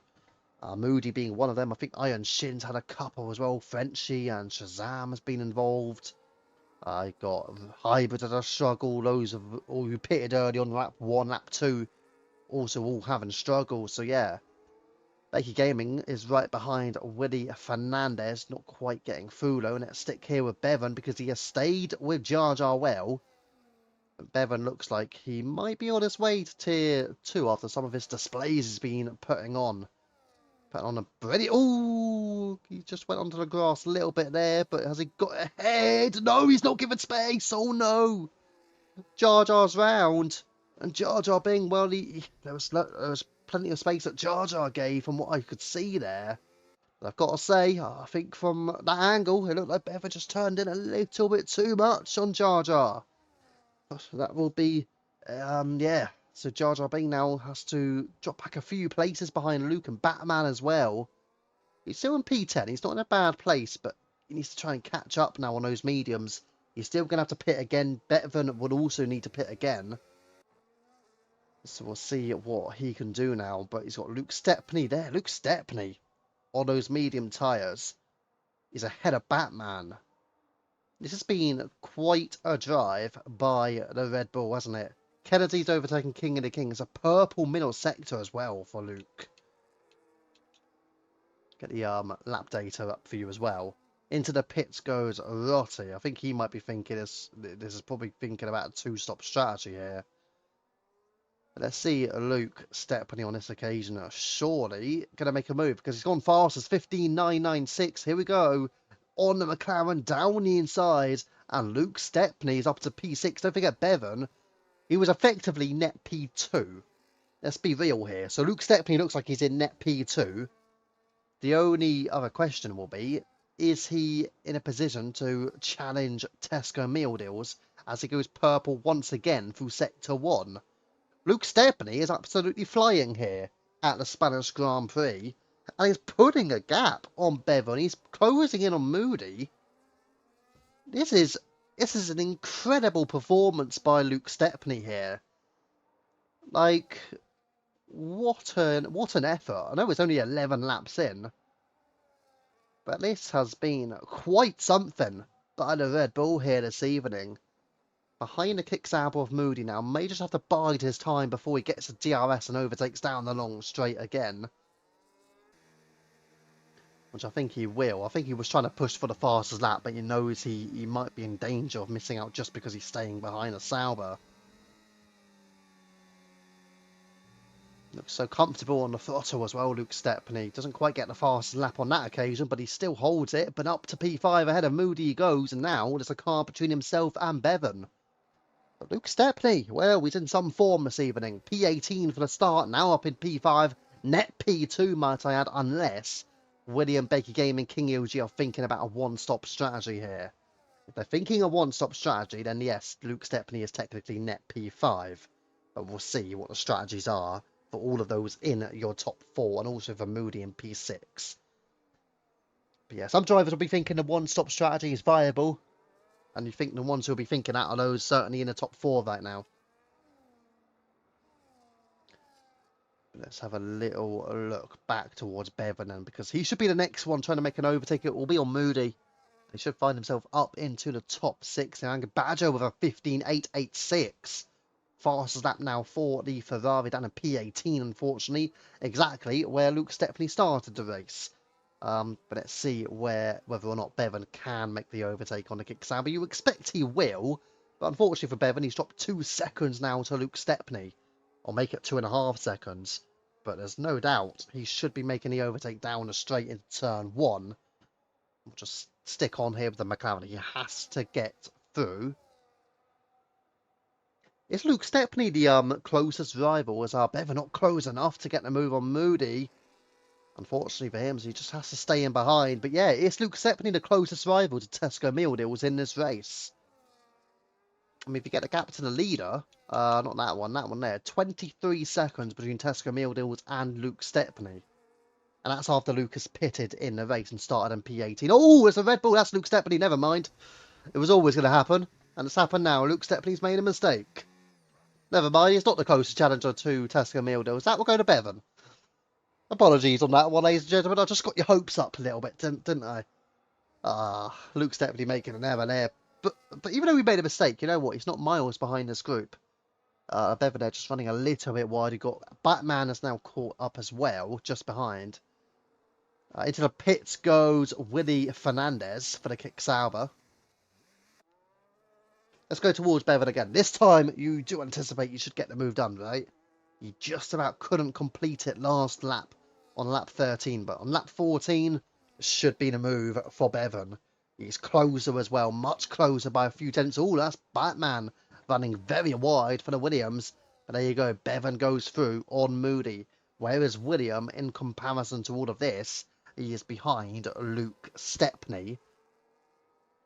Moody being one of them. I think Iron Shin's had a couple as well. Frenchy and Shazam has been involved. I got Hybrid at a struggle. Those of all who pitted early on lap 1, lap 2, also all having struggles. So yeah, Bakey Gaming is right behind Willie Fernandez, not quite getting through though. And let's stick here with Bevan because he has stayed with Jar Jar well. But Bevan looks like he might be on his way to tier 2 after some of his displays he's been putting on. Putting on a brilliant... Oh, he just went onto the grass a little bit there, but has he got ahead? No, he's not given space. Oh no. Jar Jar's round. And Jar Jar Binks, well, there was plenty of space that Jar Jar gave from what I could see there. But I've got to say, I think from that angle, it looked like Bevan just turned in a little bit too much on Jar Jar. That will be, yeah. So Jar Jar Binks now has to drop back a few places behind Luke and Batman as well. He's still in P10. He's not in a bad place, but he needs to try and catch up now on those mediums. He's still going to have to pit again. Bevan would also need to pit again. So we'll see what he can do now. But he's got Luke Stepney there. Luke Stepney on those medium tyres. He's ahead of Batman. This has been quite a drive by the Red Bull, hasn't it? Kennedy's overtaken King of the Kings. A purple middle sector as well for Luke. Get the lap data up for you as well. Into the pits goes Rotti. I think he might be thinking this is probably thinking about a 2-stop strategy here. But let's see Luke Stepney on this occasion. Surely going to make a move because he's gone fast as 15.996. Here we go. On the McLaren, down the inside. And Luke Stepney is up to P6. Don't forget Bevan. He was effectively net P2. Let's be real here. So Luke Stepney looks like he's in net P2. The only other question will be, is he in a position to challenge Tesco Meal Deals as he goes purple once again through Sector 1? Luke Stepney is absolutely flying here at the Spanish Grand Prix. And he's putting a gap on Bevan. He's closing in on Moody. This is an incredible performance by Luke Stepney here. Like, what an effort. I know it's only 11 laps in. But this has been quite something by the Red Bull here this evening. Behind the kick-sab of Moody now. May just have to bide his time before he gets to DRS and overtakes down the long straight again. Which I think he will. I think he was trying to push for the fastest lap, but he knows he might be in danger of missing out just because he's staying behind a Sauber. Looks so comfortable on the throttle as well, Luke Stepney. Doesn't quite get the fastest lap on that occasion, but he still holds it. But up to P5 ahead of Moody he goes, and now there's a car between himself and Bevan. But Luke Stepney, well, he's in some form this evening. P18 for the start, now up in P5. Net P2, might I add, unless William, Baker Gaming, King EOG are thinking about a one-stop strategy here. If they're thinking a one-stop strategy, then yes, Luke Stepney is technically net P5. But we'll see what the strategies are for all of those in your top 4, and also for Moody in P6. But yeah, some drivers will be thinking the one-stop strategy is viable, and you think the ones who will be thinking out of those certainly in the top 4 right now. But let's have a little look back towards Bevan then, because he should be the next one trying to make an overtake. It will be on Moody. He should find himself up into the top 6. And Badger with a 15.886. Fastest lap now for the Ferrari down in P18, unfortunately. Exactly where Luke Stepney started the race. But let's see whether or not Bevan can make the overtake on the kick-sauber. You expect he will, but unfortunately for Bevan, he's dropped 2 seconds now to Luke Stepney. Or make it 2.5 seconds. But there's no doubt he should be making the overtake down the straight into turn 1. We'll just stick on here with the McLaren. He has to get through. Is Luke Stepney the closest rival? Is Bevan not close enough to get the move on Moody? Unfortunately for him, so he just has to stay in behind. But yeah, is Luke Stepney the closest rival to Tesco Mealdills in this race? I mean, if you get the gap to the leader, not that one there, 23 seconds between Tesco Mealdills and Luke Stepney. And that's after Lucas pitted in the race and started in P18. Oh, it's a Red Bull. That's Luke Stepney. Never mind. It was always going to happen. And it's happened now. Luke Stepney's made a mistake. Never mind. He's not the closest challenger to Tesco Mealdills. That will go to Bevan. Apologies on that one, ladies and gentlemen. I just got your hopes up a little bit, didn't I? Luke Stepney making an error there. But even though we made a mistake, you know what? He's not miles behind this group. Bevan there just running a little bit wide. You've got Batman has now caught up as well, just behind. Into the pits goes Willie Fernandez for the kick-sauber. Let's go towards Bevan again. This time, you do anticipate you should get the move done, right? You just about couldn't complete it last lap on lap 13, but on lap 14, should be the move for Bevan. He's closer as well, much closer by a few tenths. Oh, that's Batman running very wide for the Williams. But there you go, Bevan goes through on Moody. Whereas William, in comparison to all of this, he is behind Luke Stepney.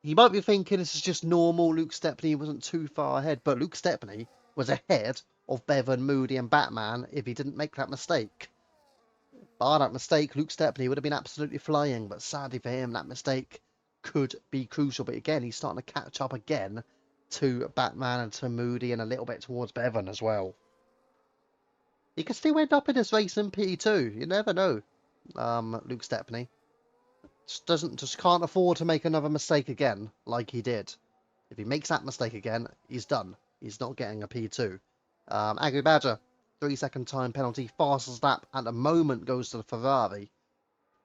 You might be thinking this is just normal. Luke Stepney wasn't too far ahead, but Luke Stepney was ahead of Bevan, Moody and Batman if he didn't make that mistake. Bar that mistake, Luke Stepney would have been absolutely flying, but sadly for him, that mistake could be crucial. But again, he's starting to catch up again to Batman and to Moody and a little bit towards Bevan as well. He could still end up in this race in P2. You never know. Luke Stepney just can't afford to make another mistake again like he did. If he makes that mistake again, he's done. He's not getting a P2. Angry Badger, 3-second time penalty, fastest lap at the moment goes to the Ferrari.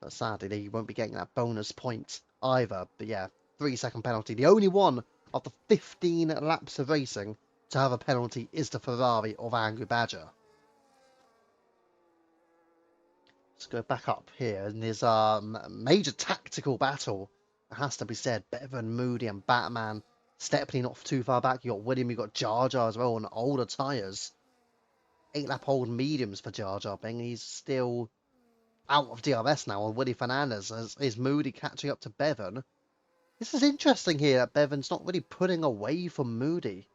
But sadly, he won't be getting that bonus point either. But yeah, 3-second penalty. The only one of the 15 laps of racing to have a penalty is the Ferrari of Angry Badger. Let's go back up here, and there's a major tactical battle. It has to be said. Bevan, Moody and Batman. Stepney not too far back. You got William, you got Jar Jar as well on older tyres. 8-lap old mediums for Jar Jar Bing. He's still out of DRS now on Willie Fernandez. Is Moody catching up to Bevan? This is interesting here that Bevan's not really putting away from Moody.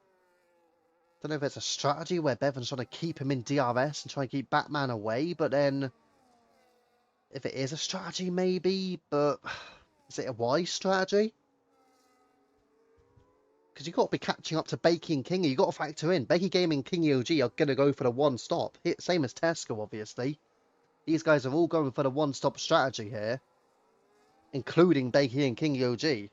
Don't know if it's a strategy where Bevan's trying to keep him in DRS and try and keep Batman away, but then if it is a strategy, maybe, but is it a wise strategy? Because you've got to be catching up to Bakey and Kingy. You've got to factor in. Bakey Gaming and King EOG are going to go for the one-stop. Same as Tesco, obviously. These guys are all going for the one-stop strategy here, including Bakey and King EOG.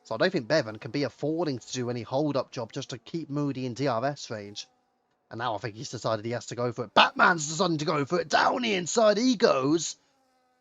So I don't think Bevan can be affording to do any hold-up job just to keep Moody in DRS range. And now I think he's decided he has to go for it. Batman's deciding to go for it. Down the inside he goes.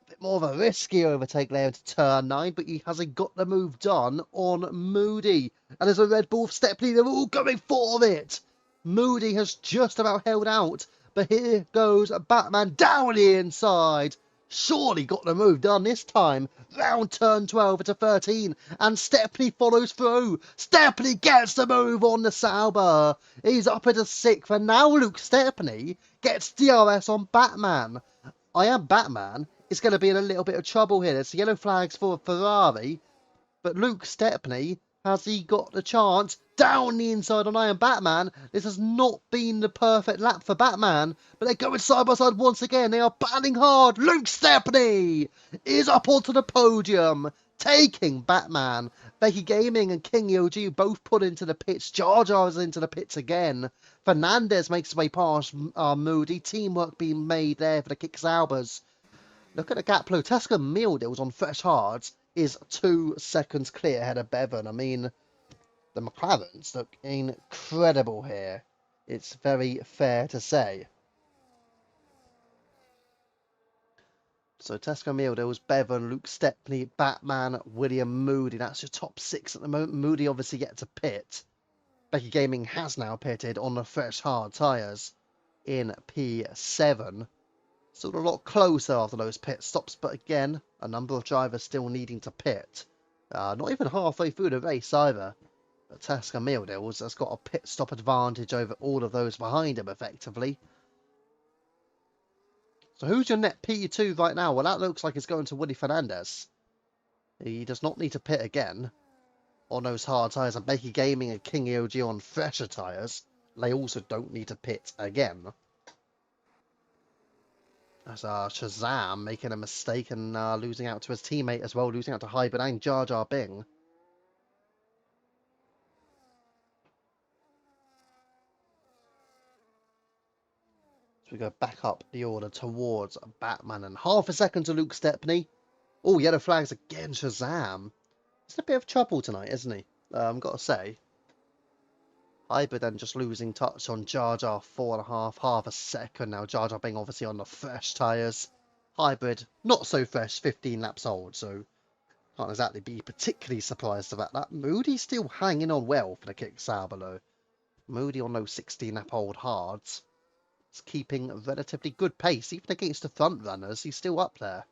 Bit more of a risky overtake there into turn 9, but he hasn't got the move done on Moody. And there's a Red Bull Stepney, they're all going for it. Moody has just about held out, but here goes Batman down the inside. Surely got the move done this time. Round turn 12 to 13, and Stepney follows through. Stepney gets the move on the Sauber. He's up at a 6th, and now Luke Stepney gets DRS on Batman. I Am Batman is going to be in a little bit of trouble here. There's yellow flags for Ferrari, but Luke Stepney, has he got the chance? Down the inside on I Am Batman. This has not been the perfect lap for Batman, but they're going side by side once again. They are battling hard. Luke Stepney is up onto the podium, taking Batman. Becky Gaming and King EOG both put into the pits. Jar Jar is into the pits again. Fernandez makes his way past Moody. Teamwork being made there for the Kick Saubers. Look at the gap below. Tesco Meal Deals on fresh hards is 2 seconds clear ahead of Bevan. I mean, the McLarens look incredible here. It's very fair to say. So Tesco Meal Deals, Bevan, Luke Stepney, Batman, William Moody. That's your top 6 at the moment. Moody obviously gets a pit. Becky Gaming has now pitted on the fresh hard tyres in P7. Still a lot closer after those pit stops, but again, a number of drivers still needing to pit. Not even halfway through the race either. But Tesco Meal Deals has got a pit stop advantage over all of those behind him, effectively. So who's your net P2 right now? Well, that looks like it's going to Woody Fernandez. He does not need to pit again on those hard tyres. And Becky Gaming and King EOG on fresher tyres. They also don't need to pit again. As Shazam making a mistake and losing out to his teammate as well, losing out to Hybrid and Jar Jar Bing. So we go back up the order towards Batman and half a second to Luke Stepney. Oh, yellow flags again, Shazam. He's in a bit of trouble tonight, isn't he? Got to say. Hybrid then just losing touch on Jar Jar 4.5, half a second now. Jar Jar Bing obviously on the fresh tyres. Hybrid, not so fresh, 15 laps old, so can't exactly be particularly surprised about that. Moody still hanging on well for the Kick Sauber though. Moody on those 16 lap old hards. It's keeping a relatively good pace, even against the front runners. He's still up there.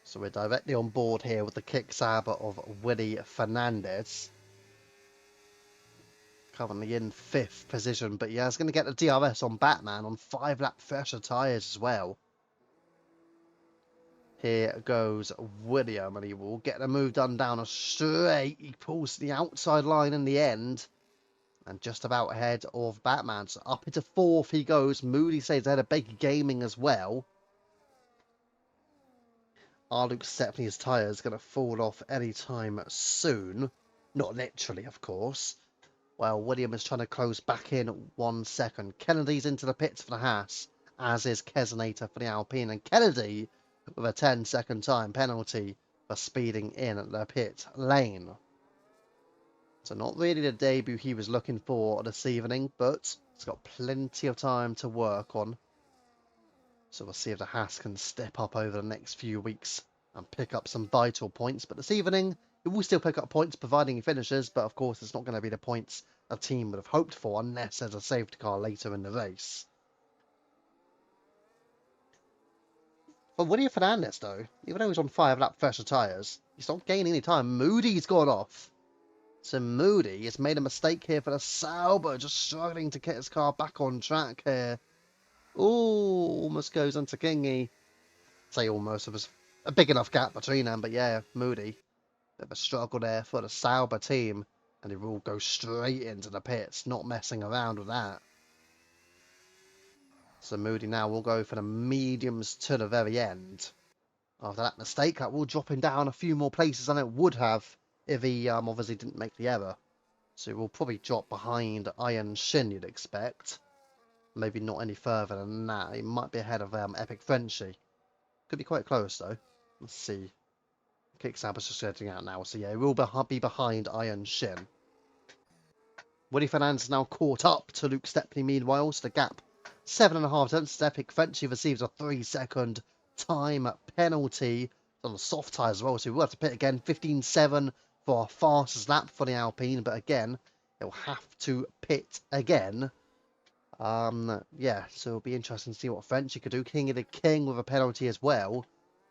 So we're directly on board here with the Kick Sauber of Willie Fernandez. Currently in 5th position, but yeah, he's going to get the DRS on Batman on 5 lap fresher tyres as well. Here goes William, and he will get the move done down a straight. He pulls the outside line in the end, and just about ahead of Batman. So up into 4th he goes. Moody stays ahead of Baker Gaming as well. Are Luke Stepney's tyres going to fall off anytime soon? Not literally, of course. Well, William is trying to close back in 1 second. Kennedy's into the pits for the Haas, as is Kesenator for the Alpine. And Kennedy with a 10-second time penalty for speeding in the pit lane. So not really the debut he was looking for this evening, but he's got plenty of time to work on. So we'll see if the Haas can step up over the next few weeks and pick up some vital points. But this evening, he will still pick up points providing he finishes, but of course it's not going to be the points a team would have hoped for unless there's a safety car later in the race. For William Fernandez, though, even though he's on 5 lap fresher tyres, he's not gaining any time. Moody's gone off. So Moody has made a mistake here for the Sauber, just struggling to get his car back on track here. Oh, almost goes into Kingy. Say almost, it was a big enough gap between them, but yeah, Moody. Bit of a struggle there for the Sauber team, and they will go straight into the pits, not messing around with that. So Moody now will go for the mediums to the very end. After that mistake, that will drop him down a few more places than it would have if he obviously didn't make the error. So he will probably drop behind Iron Shin, you'd expect. Maybe not any further than that. He might be ahead of Epic Frenchie. Could be quite close though. Let's see. Kicksabber's just getting out now, so yeah, he will be behind Iron Shin. Willie Fernandez now caught up to Luke Stepney meanwhile, so the gap 7.5 tenths. Epic Frenchie receives a 3-second time penalty on the soft tyre as well, so we'll have to pit again. 15.7 for our fastest lap for the Alpine, but again, he'll have to pit again. Yeah, so it'll be interesting to see what Frenchie could do. King of the King with a penalty as well.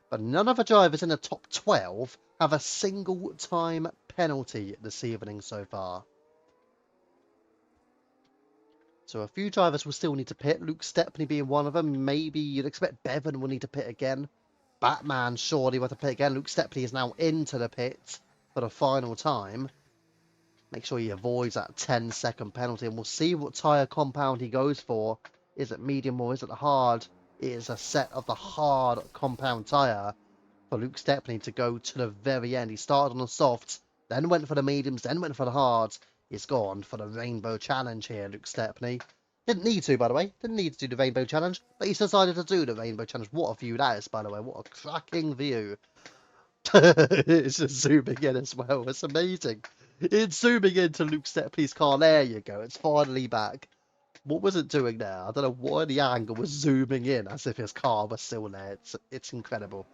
But none of the drivers in the top 12 have a single time penalty this evening so far. So a few drivers will still need to pit, Luke Stepney being one of them. Maybe you'd expect Bevan will need to pit again. Batman surely will have to pit again. Luke Stepney is now into the pit for the final time. Make sure he avoids that 10-second penalty, and we'll see what tyre compound he goes for. Is it medium or is it the hard? It is a set of the hard compound tyre for Luke Stepney to go to the very end. He started on the softs, then went for the mediums, then went for the hards. He's gone for the Rainbow Challenge here, Luke Stepney. Didn't need to, by the way. Didn't need to do the Rainbow Challenge, but he's decided to do the Rainbow Challenge. What a view that is, by the way. What a cracking view. It's just zooming in as well. It's amazing. It's zooming into Luke Stepney's car. There you go. It's finally back. What was it doing there? I don't know why the angle was zooming in as if his car was still there. It's incredible.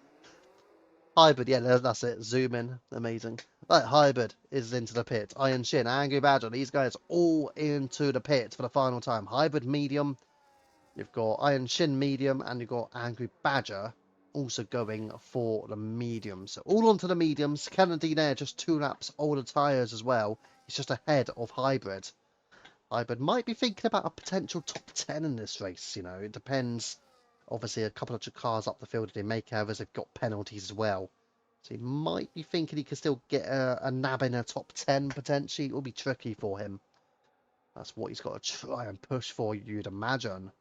Hybrid, yeah, that's it. Zoom in. Amazing. Right, Hybrid is into the pit. Iron Shin, Angry Badger, these guys all into the pit for the final time. Hybrid medium. You've got Iron Shin medium, and you've got Angry Badger also going for the mediums. So all onto the mediums. Kennedy there, just 2 laps older tyres as well. He's just ahead of Hybrid. Hybrid might be thinking about a potential top 10 in this race, you know. It depends. Obviously, a couple of cars up the field, they make errors, they've got penalties as well. So he might be thinking he can still get a nab in a top 10 potentially. It will be tricky for him. That's what he's got to try and push for, you'd imagine.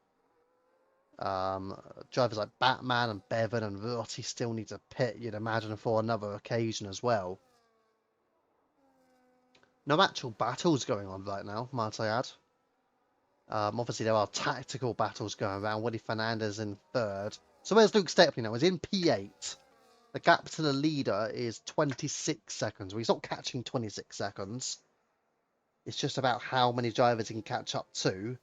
Drivers like Batman and Bevan and Rotty still need to pit, you'd imagine, for another occasion as well. No actual battles going on right now, might I add. Obviously, there are tactical battles going around. Willie Fernandez in 3rd. So where's Luke Stepney now? He's in P8. The gap to the leader is 26 seconds. Well, he's not catching 26 seconds. It's just about how many drivers he can catch up to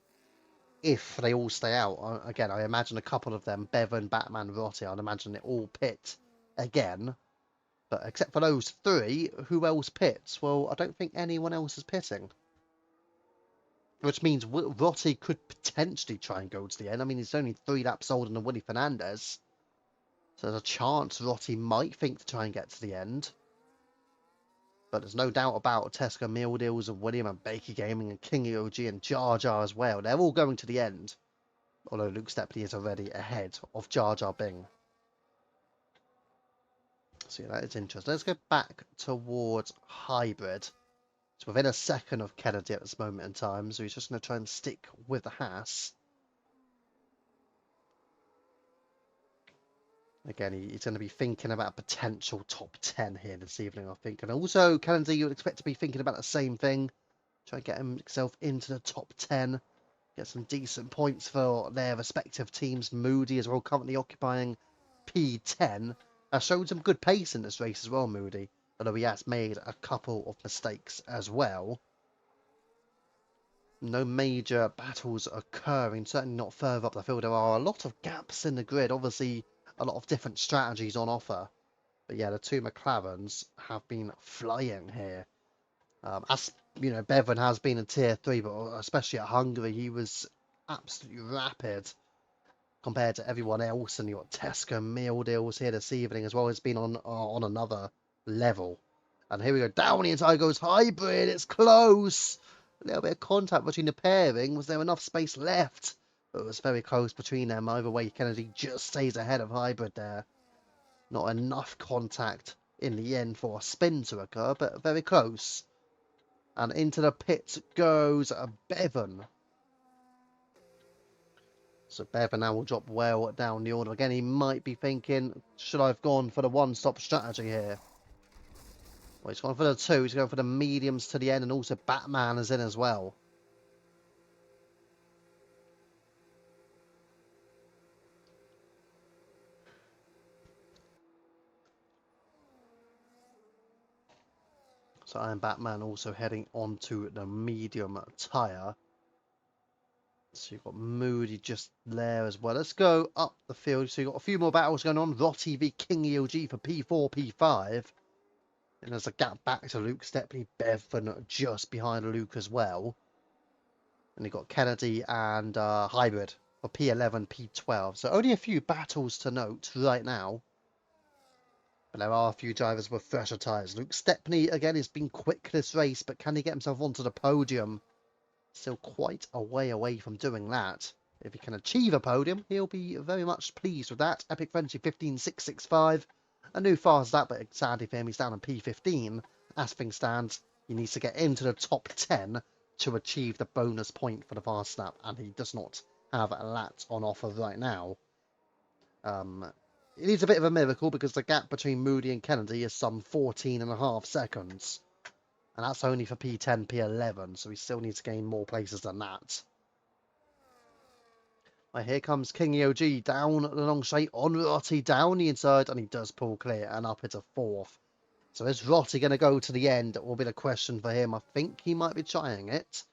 if they all stay out. Again, I imagine a couple of them, Bevan, Batman, Rotty, I'd imagine they all pit again. But except for those 3, who else pits? Well, I don't think anyone else is pitting. Which means Rotty could potentially try and go to the end. I mean, he's only 3 laps older than Willie Fernandez. So there's a chance Rotty might think to try and get to the end. But there's no doubt about Tesco Meal Deals and William and Baker Gaming and King OG and Jar Jar as well. They're all going to the end. Although Luke Stepney is already ahead of Jar Jar Bing. So yeah, that is interesting. Let's go back towards Hybrid. It's within a second of Kennedy at this moment in time. So he's just going to try and stick with the Haas. Again, he's going to be thinking about a potential top 10 here this evening, I think. And also, Kennedy, you would expect to be thinking about the same thing. Try and get himself into the top 10. Get some decent points for their respective teams. Moody as well, currently occupying P10. Has shown some good pace in this race as well, Moody. Although he has made a couple of mistakes as well. No major battles occurring, certainly not further up the field. There are a lot of gaps in the grid. Obviously, a lot of different strategies on offer. But yeah, the 2 McLarens have been flying here. As you know, Bevan has been in Tier 3, but especially at Hungary, he was absolutely rapid compared to everyone else. And you've got Tesco Meal Deals here this evening as well. It's been on another level. And here we go, down the inside goes Hybrid. It's close. A little bit of contact between the pairing. Was there enough space left? But it was very close between them. Either way, Kennedy just stays ahead of Hybrid there. Not enough contact in the end for a spin to occur, but very close. And into the pits goes Bevan. So Bevan now will drop well down the order. Again, he might be thinking, should I have gone for the one-stop strategy here? Well, he's gone for the 2. He's going for the mediums to the end, and also Batman is in as well. So Iron Batman also heading onto the medium tyre. So you've got Moody just there as well. Let's go up the field. So you've got a few more battles going on. Rotty v King EOG for P4, P5. And there's a gap back to Luke Stepney. Bevan just behind Luke as well. And you've got Kennedy and Hybrid for P11, P12. So only a few battles to note right now. But there are a few drivers with fresher tyres. Luke Stepney, again, has been quick this race, but can he get himself onto the podium? Still quite a way away from doing that. If he can achieve a podium, he'll be very much pleased with that. Epic Friendship 15.665. A new fast lap, but sadly for him, he's down on P15. As things stand, he needs to get into the top 10 to achieve the bonus point for the fast lap, and he does not have that on offer right now. It is a bit of a miracle because the gap between Moody and Kennedy is some 14.5 seconds. And that's only for P10, P11, so he still needs to gain more places than that. Right, here comes King EOG down the long straight on Rotty, down the inside, and he does pull clear and up into 4th. So is Rotty going to go to the end? It will be the question for him. I think he might be trying it.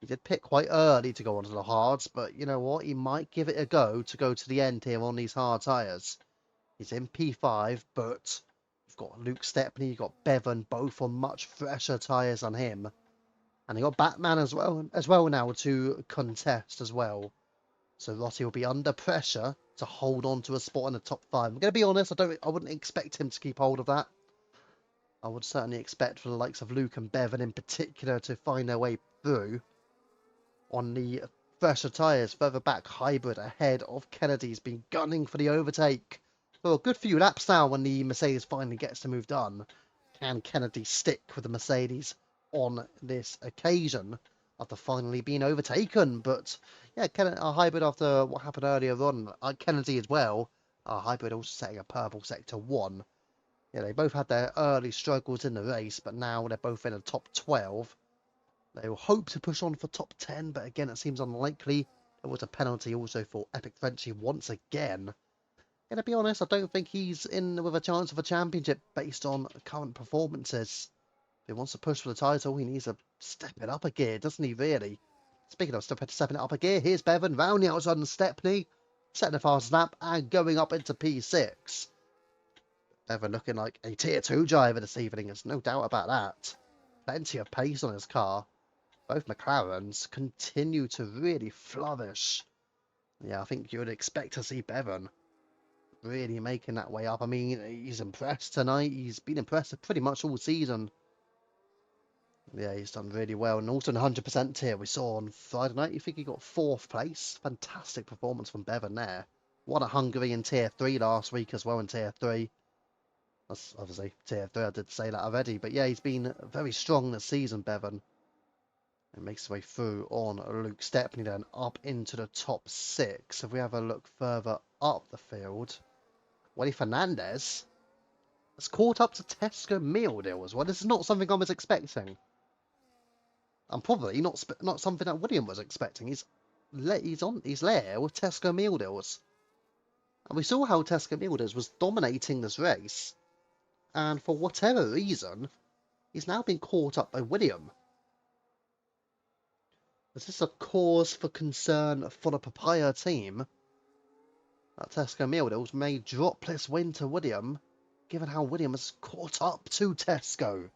He did pick quite early to go onto the hards, but you know what? He might give it a go to the end here on these hard tyres. He's in P5, but you've got Luke Stepney, you've got Bevan, both on much fresher tyres than him. And you got Batman as well now to contest as well. So Rossi will be under pressure to hold on to a spot in the top 5. I'm going to be honest, I wouldn't expect him to keep hold of that. I would certainly expect for the likes of Luke and Bevan in particular to find their way through. On the fresher tyres, further back, Hybrid ahead of Kennedy's been gunning for the overtake. For a good few laps now when the Mercedes finally gets the move done. Can Kennedy stick with the Mercedes on this occasion after finally being overtaken? But yeah, Hybrid after what happened earlier on, Kennedy as well. Hybrid also setting a purple sector 1. Yeah, they both had their early struggles in the race, but now they're both in the top 12. They will hope to push on for top 10, but again, it seems unlikely. There was a penalty also for Epic Frenchie once again. And to be honest, I don't think he's in with a chance of a championship based on current performances. If he wants to push for the title, he needs to step it up a gear, doesn't he, really? Speaking of stepping it up a gear, here's Bevan round the outside on Stepney, setting a fast lap and going up into P6. Bevan looking like a tier 2 driver this evening, there's no doubt about that. Plenty of pace on his car. Both McLarens continue to really flourish. Yeah, I think you would expect to see Bevan really making that way up. I mean, he's impressed tonight. He's been impressive pretty much all season. Yeah, he's done really well. And also 100% tier we saw on Friday night. You think he got 4th place? Fantastic performance from Bevan there. Won a Hungary in tier 3 last week as well in tier 3. That's obviously tier 3. I did say that already. But yeah, he's been very strong this season, Bevan. And makes his way through on Luke Stepney then up into the top 6. If we have a look further up the field, Wally Fernandez has caught up to Tesco Mealdale as well. This is not something I was expecting. And probably not something that William was expecting. He's there with Tesco Mealdales. And we saw how Tesco Mealdales was dominating this race. And for whatever reason, he's now been caught up by William. Is this a cause for concern for the Papaya team? That Tesco Mealdales may drop this win to William, given how William has caught up to Tesco.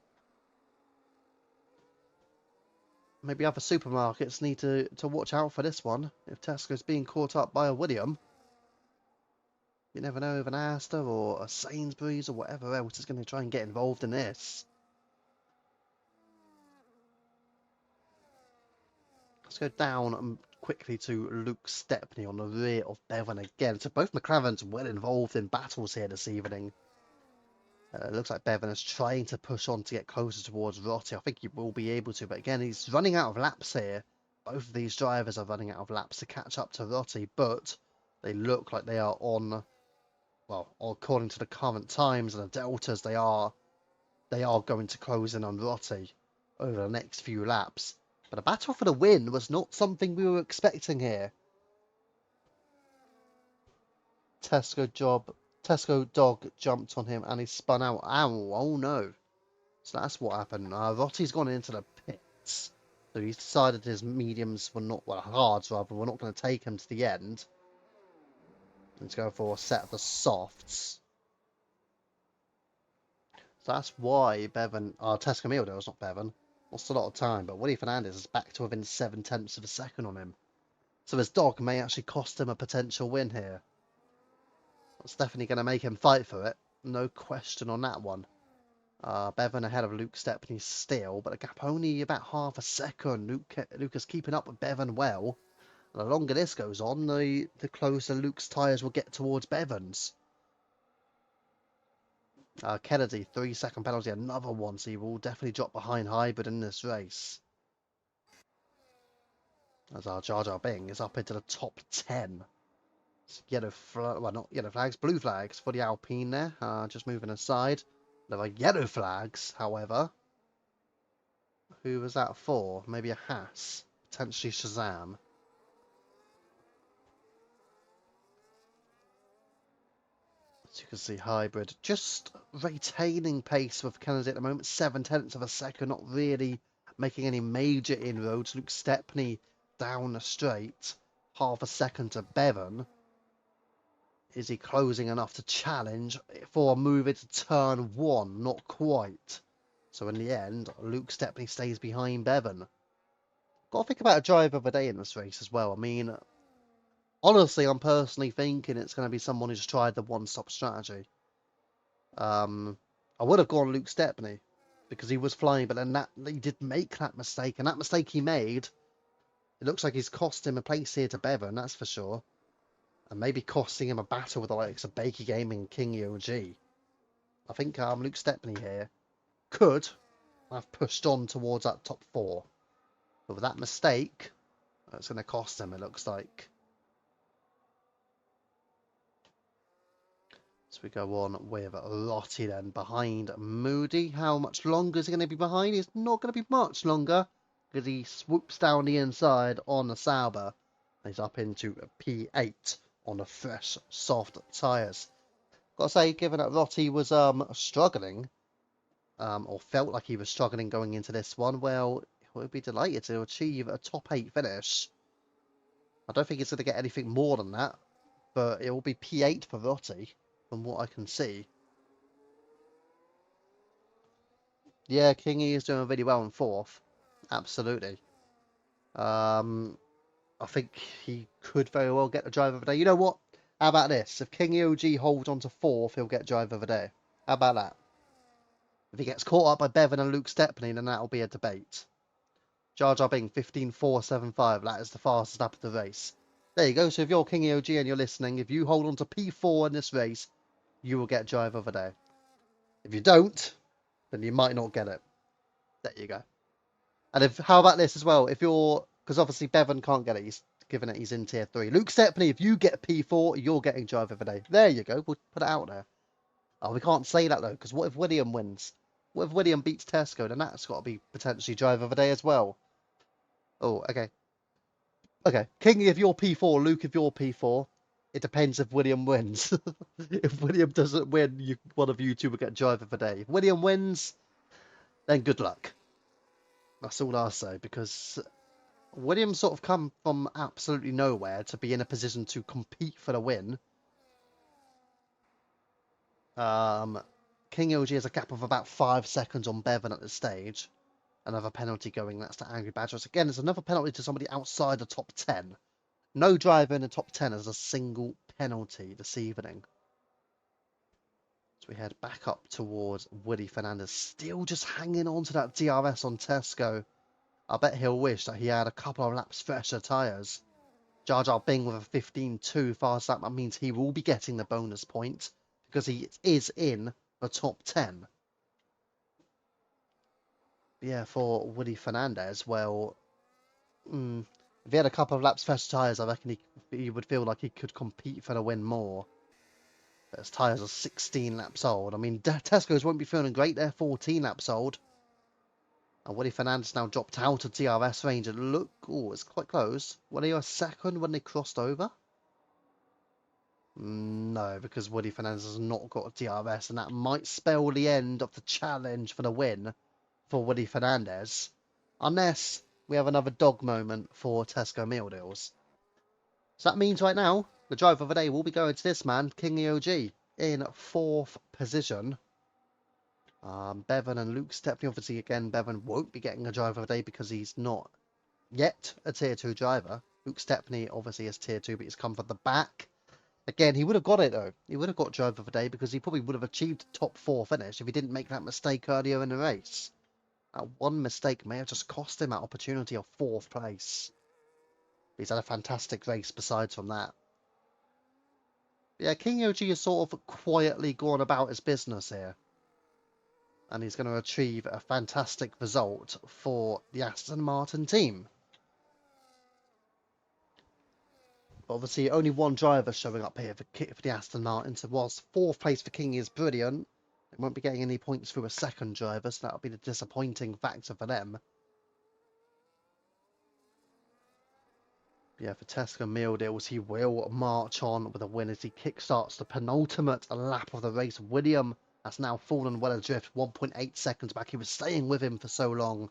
Maybe other supermarkets need to watch out for this one. If Tesco's being caught up by a William, you never know if an Asda or a Sainsbury's or whatever else is going to try and get involved in this. Let's go down quickly to Luke Stepney on the rear of Bevan again. So both McLarens well involved in battles here this evening. It looks like Bevan is trying to push on to get closer towards Rotty. I think he will be able to, but again, he's running out of laps here. Both of these drivers are running out of laps to catch up to Rotty, but they look like they are on, well, according to the current times and the deltas, they are going to close in on Rotty over the next few laps. But a battle for the win was not something we were expecting here. Tesco dog jumped on him and he spun out. Ow, oh no. So that's what happened. Rotty's gone into the pits. So he's decided his mediums were not, well, hards rather, were not going to take him to the end. Let's go for a set of the softs. So that's why Bevan, Tesco Mealdale, not Bevan, lost a lot of time. But Willie Fernandez is back to within 0.7 of a second on him. So his dog may actually cost him a potential win here. It's definitely going to make him fight for it. No question on that one. Bevan ahead of Luke Stepney still, but a gap only about half a second. Luke is keeping up with Bevan well. And the longer this goes on, the closer Luke's tyres will get towards Bevan's. Kennedy, 3-second penalty, another one, so he will definitely drop behind Hybrid in this race. As our Jar Jar Bing is up into the top 10. Well, not yellow flags, blue flags for the Alpine there. Just moving aside. There are yellow flags, however. Who was that for? Maybe a Haas. Potentially Shazam. As you can see, Hybrid just retaining pace with Kennedy at the moment. 0.7 of a second, not really making any major inroads. Luke Stepney down the straight. Half a second to Bevan. Is he closing enough to challenge for a move into turn 1? Not quite. So in the end, Luke Stepney stays behind Bevan. Got to think about a drive of the day in this race as well. I mean, honestly, I'm personally thinking it's going to be someone who's tried the one-stop strategy. I would have gone Luke Stepney because he was flying, but then he did make that mistake, and that mistake he made, it looks like he's cost him a place here to Bevan, that's for sure. And maybe costing him a battle with the likes of Bakey Gaming and King EOG. I think Luke Stepney here could have pushed on towards that top 4. But with that mistake, it's going to cost him, it looks like. So we go on with Lottie then behind Moody. How much longer is he going to be behind? He's not going to be much longer because he swoops down the inside on the Sauber. He's up into P8 on the fresh, soft tyres. Got to say, given that Lottie was struggling, or felt like he was struggling going into this one, well, we'll be delighted to achieve a top 8 finish. I don't think it's going to get anything more than that, but it will be P8 for Lottie, from what I can see. Yeah, Kingy is doing really well in 4th. Absolutely. I think he could very well get the driver of the day. You know what? How about this? If King EOG holds on to 4th, he'll get driver of the day. How about that? If he gets caught up by Bevan and Luke Stepney, then that'll be a debate. Jar Jar Bing, 15.475. That is the fastest lap of the race. There you go. So if you're King EOG and you're listening, if you hold on to P4 in this race, you will get driver of the day. If you don't, then you might not get it. There you go. And how about this as well? If you're, because obviously Bevan can't get it, he's given it, he's in tier 3. Luke Stepney, if you get P4, you're getting driver of the day. There you go. We'll put it out there. Oh, we can't say that though, because what if William wins? What if William beats Tesco? Then that's got to be potentially driver of the day as well. Oh, okay. Okay. King, if you're P4, Luke, if you're P4, it depends if William wins. If William doesn't win, one of you two will get driver of the day. If William wins, then good luck. That's all I'll say, because Williams sort of come from absolutely nowhere to be in a position to compete for the win. King OG has a gap of about 5 seconds on Bevan at this stage. Another penalty going, that's to Angry Badgers. Again, it's another penalty to somebody outside the top 10. No driver in the top 10 has a single penalty this evening. So we head back up towards Woody Fernandez, still just hanging on to that DRS on Tesco. I bet he'll wish that he had a couple of laps fresher tyres. Jar Jar Bing with a 15.2 fast lap. That means he will be getting the bonus point because he is in the top 10. Yeah, for Woody Fernandez, well, if he had a couple of laps fresher tyres, I reckon he would feel like he could compete for the win more. But his tyres are 16 laps old. I mean, Tesco's won't be feeling great. They're 14 laps old. And Woody Fernandez now dropped out of DRS range. And look, oh, it's quite close. Were they a second when they crossed over? No, because Woody Fernandez has not got a DRS, and that might spell the end of the challenge for the win for Woody Fernandez. Unless we have another dog moment for Tesco Meal Deals. So that means right now, the driver of the day will be going to this man, King EOG, in 4th position. Bevan and Luke Stepney, obviously, again, Bevan won't be getting a driver of the day because he's not yet a tier 2 driver. Luke Stepney, obviously, is tier 2, but he's come from the back. Again, he would have got it though. He would have got driver of the day because he probably would have achieved top 4 finish if he didn't make that mistake earlier in the race. That one mistake may have just cost him that opportunity of 4th place. He's had a fantastic race besides from that. Yeah, King OG has sort of quietly gone about his business here. And he's going to achieve a fantastic result for the Aston Martin team. But obviously, only one driver showing up here for the Aston Martin. So whilst 4th place for King is brilliant, they won't be getting any points through a second driver. So that'll be the disappointing factor for them. Yeah, for Tesco Meal Deals, he will march on with a win as he kickstarts the penultimate lap of the race. William has now fallen well adrift, 1.8 seconds back. He was staying with him for so long.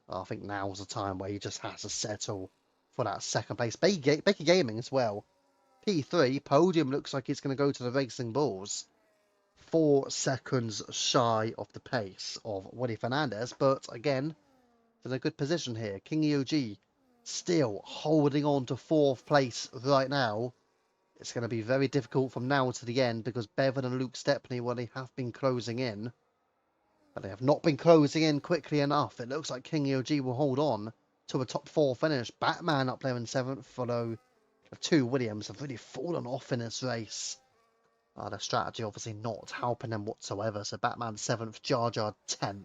I think now's the time where he just has to settle for that second place. Becky Gaming as well. P3, podium looks like it's going to go to the Racing Bulls. 4 seconds shy of the pace of Willie Fernandez, but again, in a good position here. King EOG still holding on to 4th place right now. It's going to be very difficult from now to the end because Bevan and Luke Stepney, well, they have been closing in. But they have not been closing in quickly enough. It looks like King EOG will hold on to a top 4 finish. Batman up there in 7th, although the 2 Williams have really fallen off in this race. The strategy obviously not helping them whatsoever. So Batman 7th, Jar Jar 10th.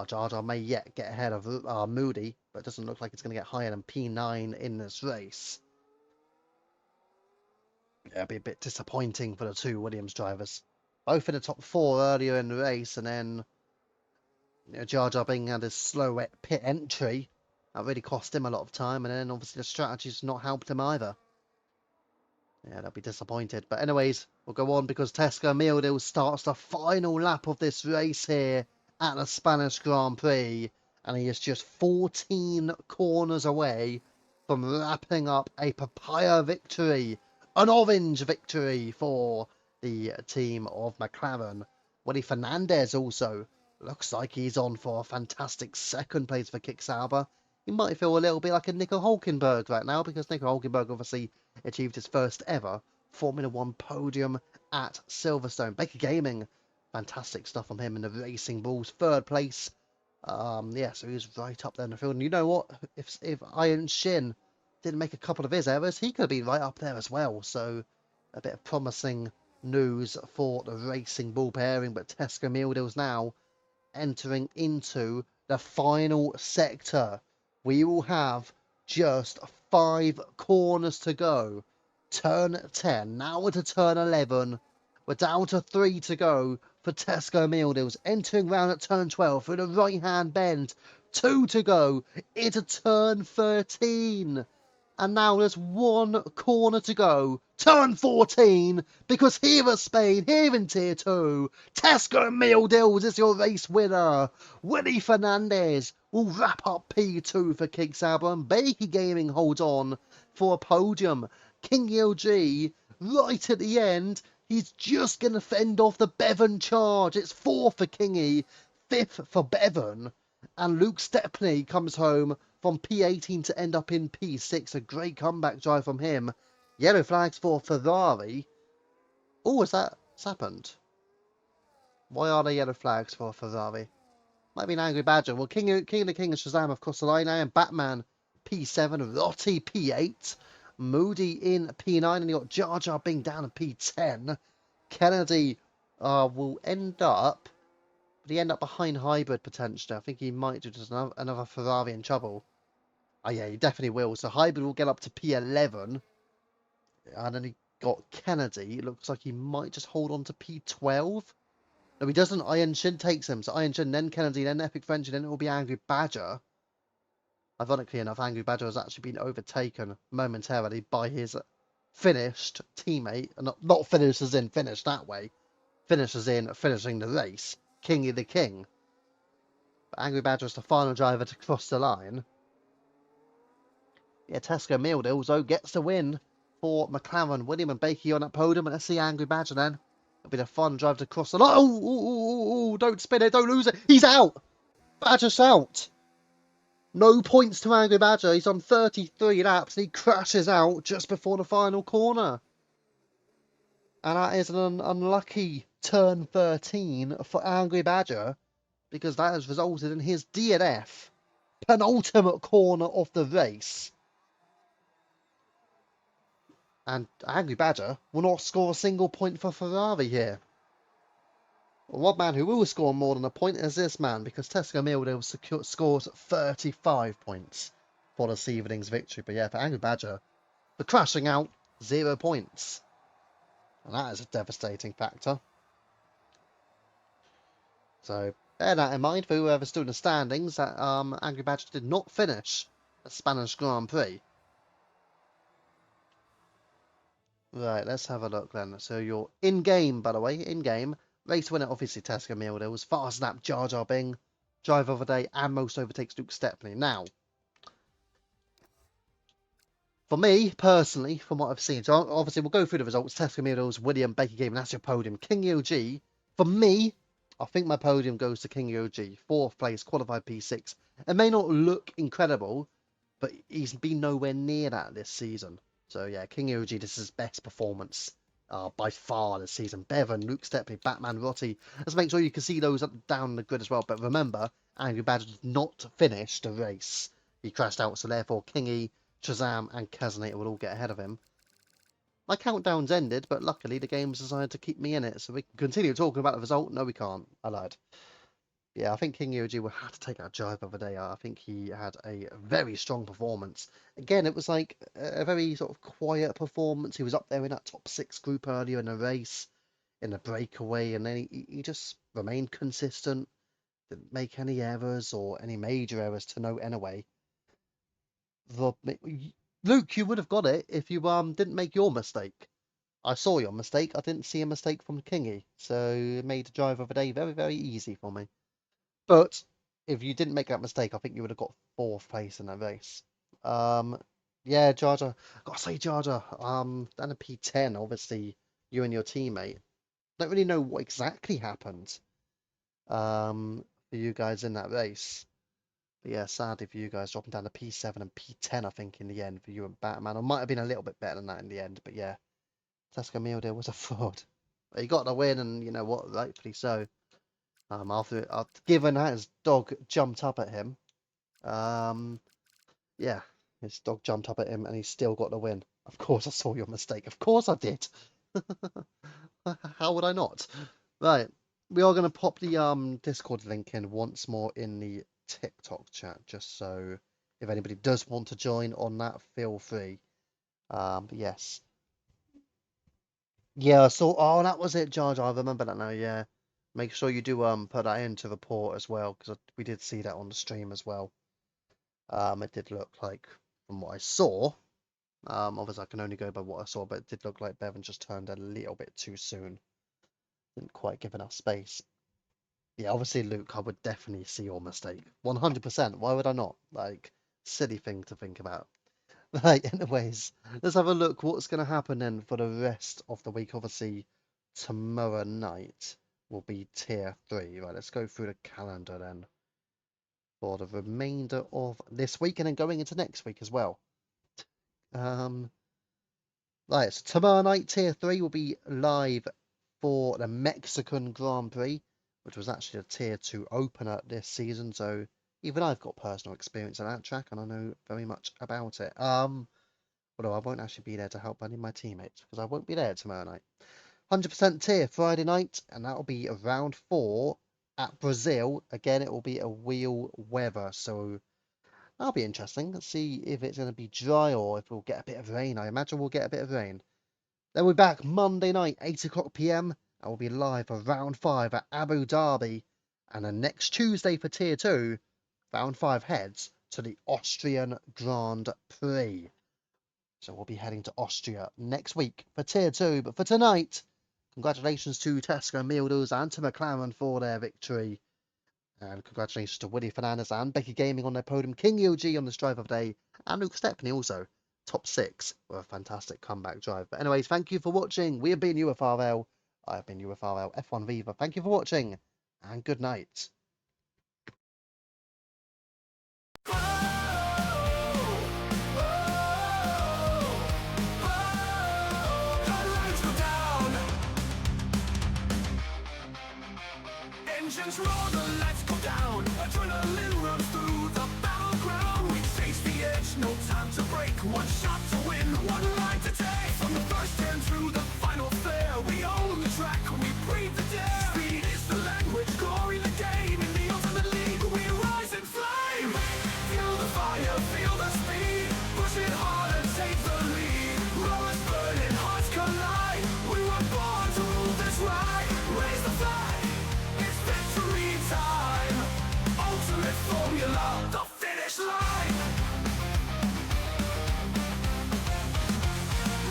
Jar Jar may yet get ahead of Moody, but it doesn't look like it's going to get higher than P9 in this race. It'll be a bit disappointing for the 2 Williams drivers. Both in the top 4 earlier in the race, and then Jar Jar Bing had his slow pit entry. That really cost him a lot of time, and then obviously the strategy's not helped him either. Yeah, they'll be disappointed. But anyways, we'll go on because Tesco Mealdale starts the final lap of this race here at the Spanish Grand Prix. And he is just 14 corners away from wrapping up a papaya victory. An orange victory for the team of McLaren. Willie Fernandez also looks like he's on for a fantastic second place for Kick Sauber. He might feel a little bit like a Nico Hulkenberg right now because Nico Hulkenberg obviously achieved his first ever Formula 1 podium at Silverstone. Baker Gaming, fantastic stuff from him in the Racing Bulls. 3rd place. Yeah, so he's right up there in the field. And you know what? If Iron Shin didn't make a couple of his errors, he could have been right up there as well. So a bit of promising news for the Racing Bull pairing. But Tesco Mealdales now entering into the final sector. We will have just 5 corners to go. Turn 10, now we're to turn 11. We're down to 3 to go for Tesco Mealdales. Entering round at turn 12 through the right-hand bend. 2 to go into turn 13. And now there's 1 corner to go. Turn 14, because here at Spain, here in Tier 2, Tesco Mealdales is your race winner. Willie Fernandez will wrap up P2 for King Sauber, and Bakey Gaming holds on for a podium. King LG, right at the end, he's just going to fend off the Bevan charge. It's 4 for Kingy, 5th for Bevan. And Luke Stepney comes home from P18 to end up in P6. A great comeback drive from him. Yellow flags for Ferrari. Oh, has that happened? Why are there yellow flags for Ferrari? Might be an Angry Badger. Well, King of the King and Shazam have crossed the line now. And Batman P7. Rotti P8. Moody in P9. And you got Jar Jar Bing down in P10. Kennedy will end up... But he end up behind Hybrid potentially. I think he might do just another Ferrari in trouble. Oh yeah, he definitely will. So Hybrid will get up to P11. And then he got Kennedy. It looks like he might just hold on to P12. No, he doesn't. Iron Shin takes him. So Iron Shin, then Kennedy, then Epic French, and then it will be Angry Badger. Ironically enough, Angry Badger has actually been overtaken momentarily by his finished teammate. Not finished as in finished that way. Finished as in finishing the race. Kingy the King. But Angry Badger is the final driver to cross the line. Yeah, Tesco Mealdale, though, gets the win for McLaren. William and Bakey on that podium. And let's see Angry Badger then. It'll be the fun drive to cross the line. Oh, don't spin it, don't lose it. He's out. Badger's out. No points to Angry Badger. He's on 33 laps and he crashes out just before the final corner. And that is an unlucky turn 13 for Angry Badger, because that has resulted in his DNF penultimate corner of the race. And Angry Badger will not score a single point for Ferrari here. One man who will score more than a point is this man, because Tesco Mildew scores 35 points for this evening's victory. But yeah, for Angry Badger, for crashing out, 0 points. And that is a devastating factor. So bear that in mind for whoever's doing the standings, that Angry Badger did not finish the Spanish Grand Prix. Right, let's have a look then. So you're in-game, by the way, in-game. Race winner, obviously, Tesco Mildew was fast lap Jar Jar Bing, driver of the day, and most overtakes Luke Stepney. Now, for me, personally, from what I've seen, so obviously we'll go through the results. Tesco Mildews, William, Baker Game, and that's your podium. King EOG, for me, I think my podium goes to King EOG. 4th place, qualified P6. It may not look incredible, but he's been nowhere near that this season. So yeah, King EOG, this is his best performance by far this season. Bevan, Luke Stepney, Batman, Rotti. Let's make sure you can see those up down the grid as well. But remember, Angry Badger did not finish the race. He crashed out, so therefore Kingy, Shazam, and Kaznator will all get ahead of him. My countdown's ended, but luckily the game's decided to keep me in it, so we can continue talking about the result. No, we can't. I lied. Yeah, I think King Yoji will have to take that drive of the day. I think he had a very strong performance. Again, it was like a very sort of quiet performance. He was up there in that top 6 group earlier in the race, in the breakaway, and then he just remained consistent. Didn't make any errors or any major errors to note anyway. Luke, you would have got it if you didn't make your mistake. I saw your mistake. I didn't see a mistake from Kingy, so it made the drive of the day very, very easy for me. But if you didn't make that mistake, I think you would have got 4th place in that race. Yeah, Jar Jar. Gotta say, Jar Jar. Down a P10, obviously, you and your teammate. Don't really know what exactly happened. For you guys in that race. But yeah, sadly for you guys, dropping down to P7 and P10, I think, in the end for you and Batman. I might have been a little bit better than that in the end, but yeah, Tesco Mildew was a fraud. But he got the win, and you know what, rightfully so. After given that his dog jumped up at him, yeah, his dog jumped up at him, and he still got the win. Of course, I saw your mistake. Of course, I did. How would I not? Right, we are going to pop the Discord link in once more in the TikTok chat, just so if anybody does want to join on that, feel free. But yes. Yeah, I saw. Oh, that was it, Jar Jar. I remember that now. Yeah, make sure you do put that into the report as well, because we did see that on the stream as well. It did look like, from what I saw, obviously I can only go by what I saw, but it did look like Bevan just turned a little bit too soon. Didn't quite give enough space. Yeah, obviously, Luke, I would definitely see your mistake. 100%. Why would I not? Like, silly thing to think about. Right, anyways, let's have a look what's going to happen then for the rest of the week. Obviously, tomorrow night will be tier 3. Right, let's go through the calendar then for the remainder of this week and then going into next week as well. Right, so tomorrow night, tier 3 will be live for the Mexican Grand Prix, which was actually a tier 2 opener this season. So even I've got personal experience on that track, and I know very much about it. Although I won't actually be there to help any of my teammates because I won't be there tomorrow night. 100% tier Friday night, and that'll be round 4 at Brazil. Again, it will be a wheel weather, so that'll be interesting. Let's see if it's going to be dry or if we'll get a bit of rain. I imagine we'll get a bit of rain. Then we're back Monday night, 8 o'clock PM. I will be live for round 5 at Abu Dhabi. And then next Tuesday for tier 2, round 5 heads to the Austrian Grand Prix. So we'll be heading to Austria next week for tier 2. But for tonight, congratulations to Tesco Mildews and to McLaren for their victory. And congratulations to Willie Fernandez and Becky Gaming on their podium. King UG on the drive of the day. And Luke Stepney also. Top 6 with a fantastic comeback drive. But anyways, thank you for watching. We have been UFRL. I have been UFRL F1 Viva. Thank you for watching. And good night. The lights go down. draw the lights go down, adrenaline runs through the battleground. We chase the edge, no time to break. One shot to win, one line to take. From the first turn through the final flare, we own the track, we breathe the dare. Speed is the language, glory the game. In the ultimate league, we rise in flame. Feel the fire, feel the speed. Push it hard and take the lead. Rollers burning, hearts collide. We were born to rule this ride. Raise the flag, it's victory time. Ultimate formula, the finish line.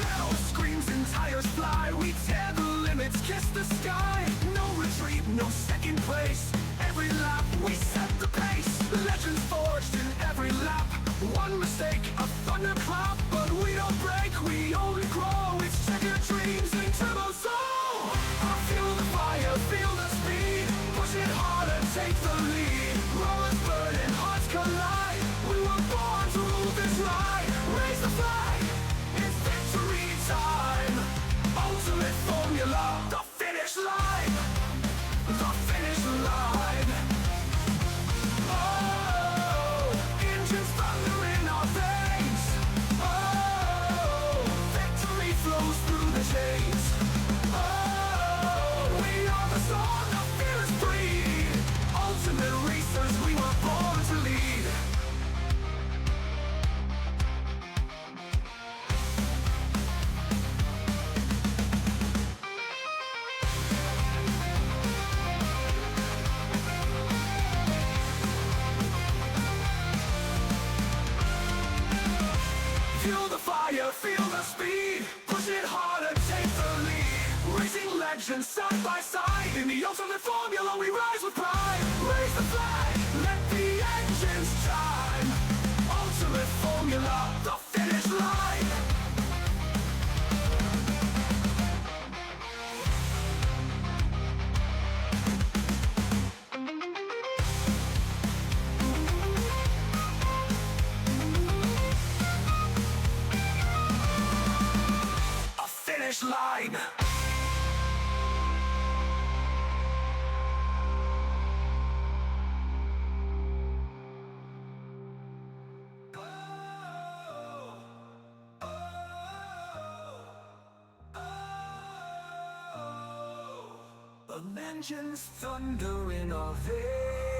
Metal screams and tires fly. We tear the limits, kiss the sky. No retreat, no second place. Every lap, we set the pace. Legends forged in every lap. One mistake, a thunderclap. But we don't break, we only grow. It's checkered dreams in turbo soul. I feel the fire, feel the speed. Push it hard and take the lead. Rollers burning, hearts collide. We were born to rule this ride. Raise the flag, it's victory time. Ultimate formula, the finish line. The finish line. Oh, engines thunder in our veins. Oh, victory flows through the chains. Oh, we are the song of fearless breed. Ultimate racers, we were born to lead. Feel the fire, feel the speed. Push it harder, take the lead. Racing legends side by side. In the ultimate formula, we rise with pride. Raise the flag, let the engines chime. Ultimate formula, the finish line. A finish line. Engines thunder in our veins.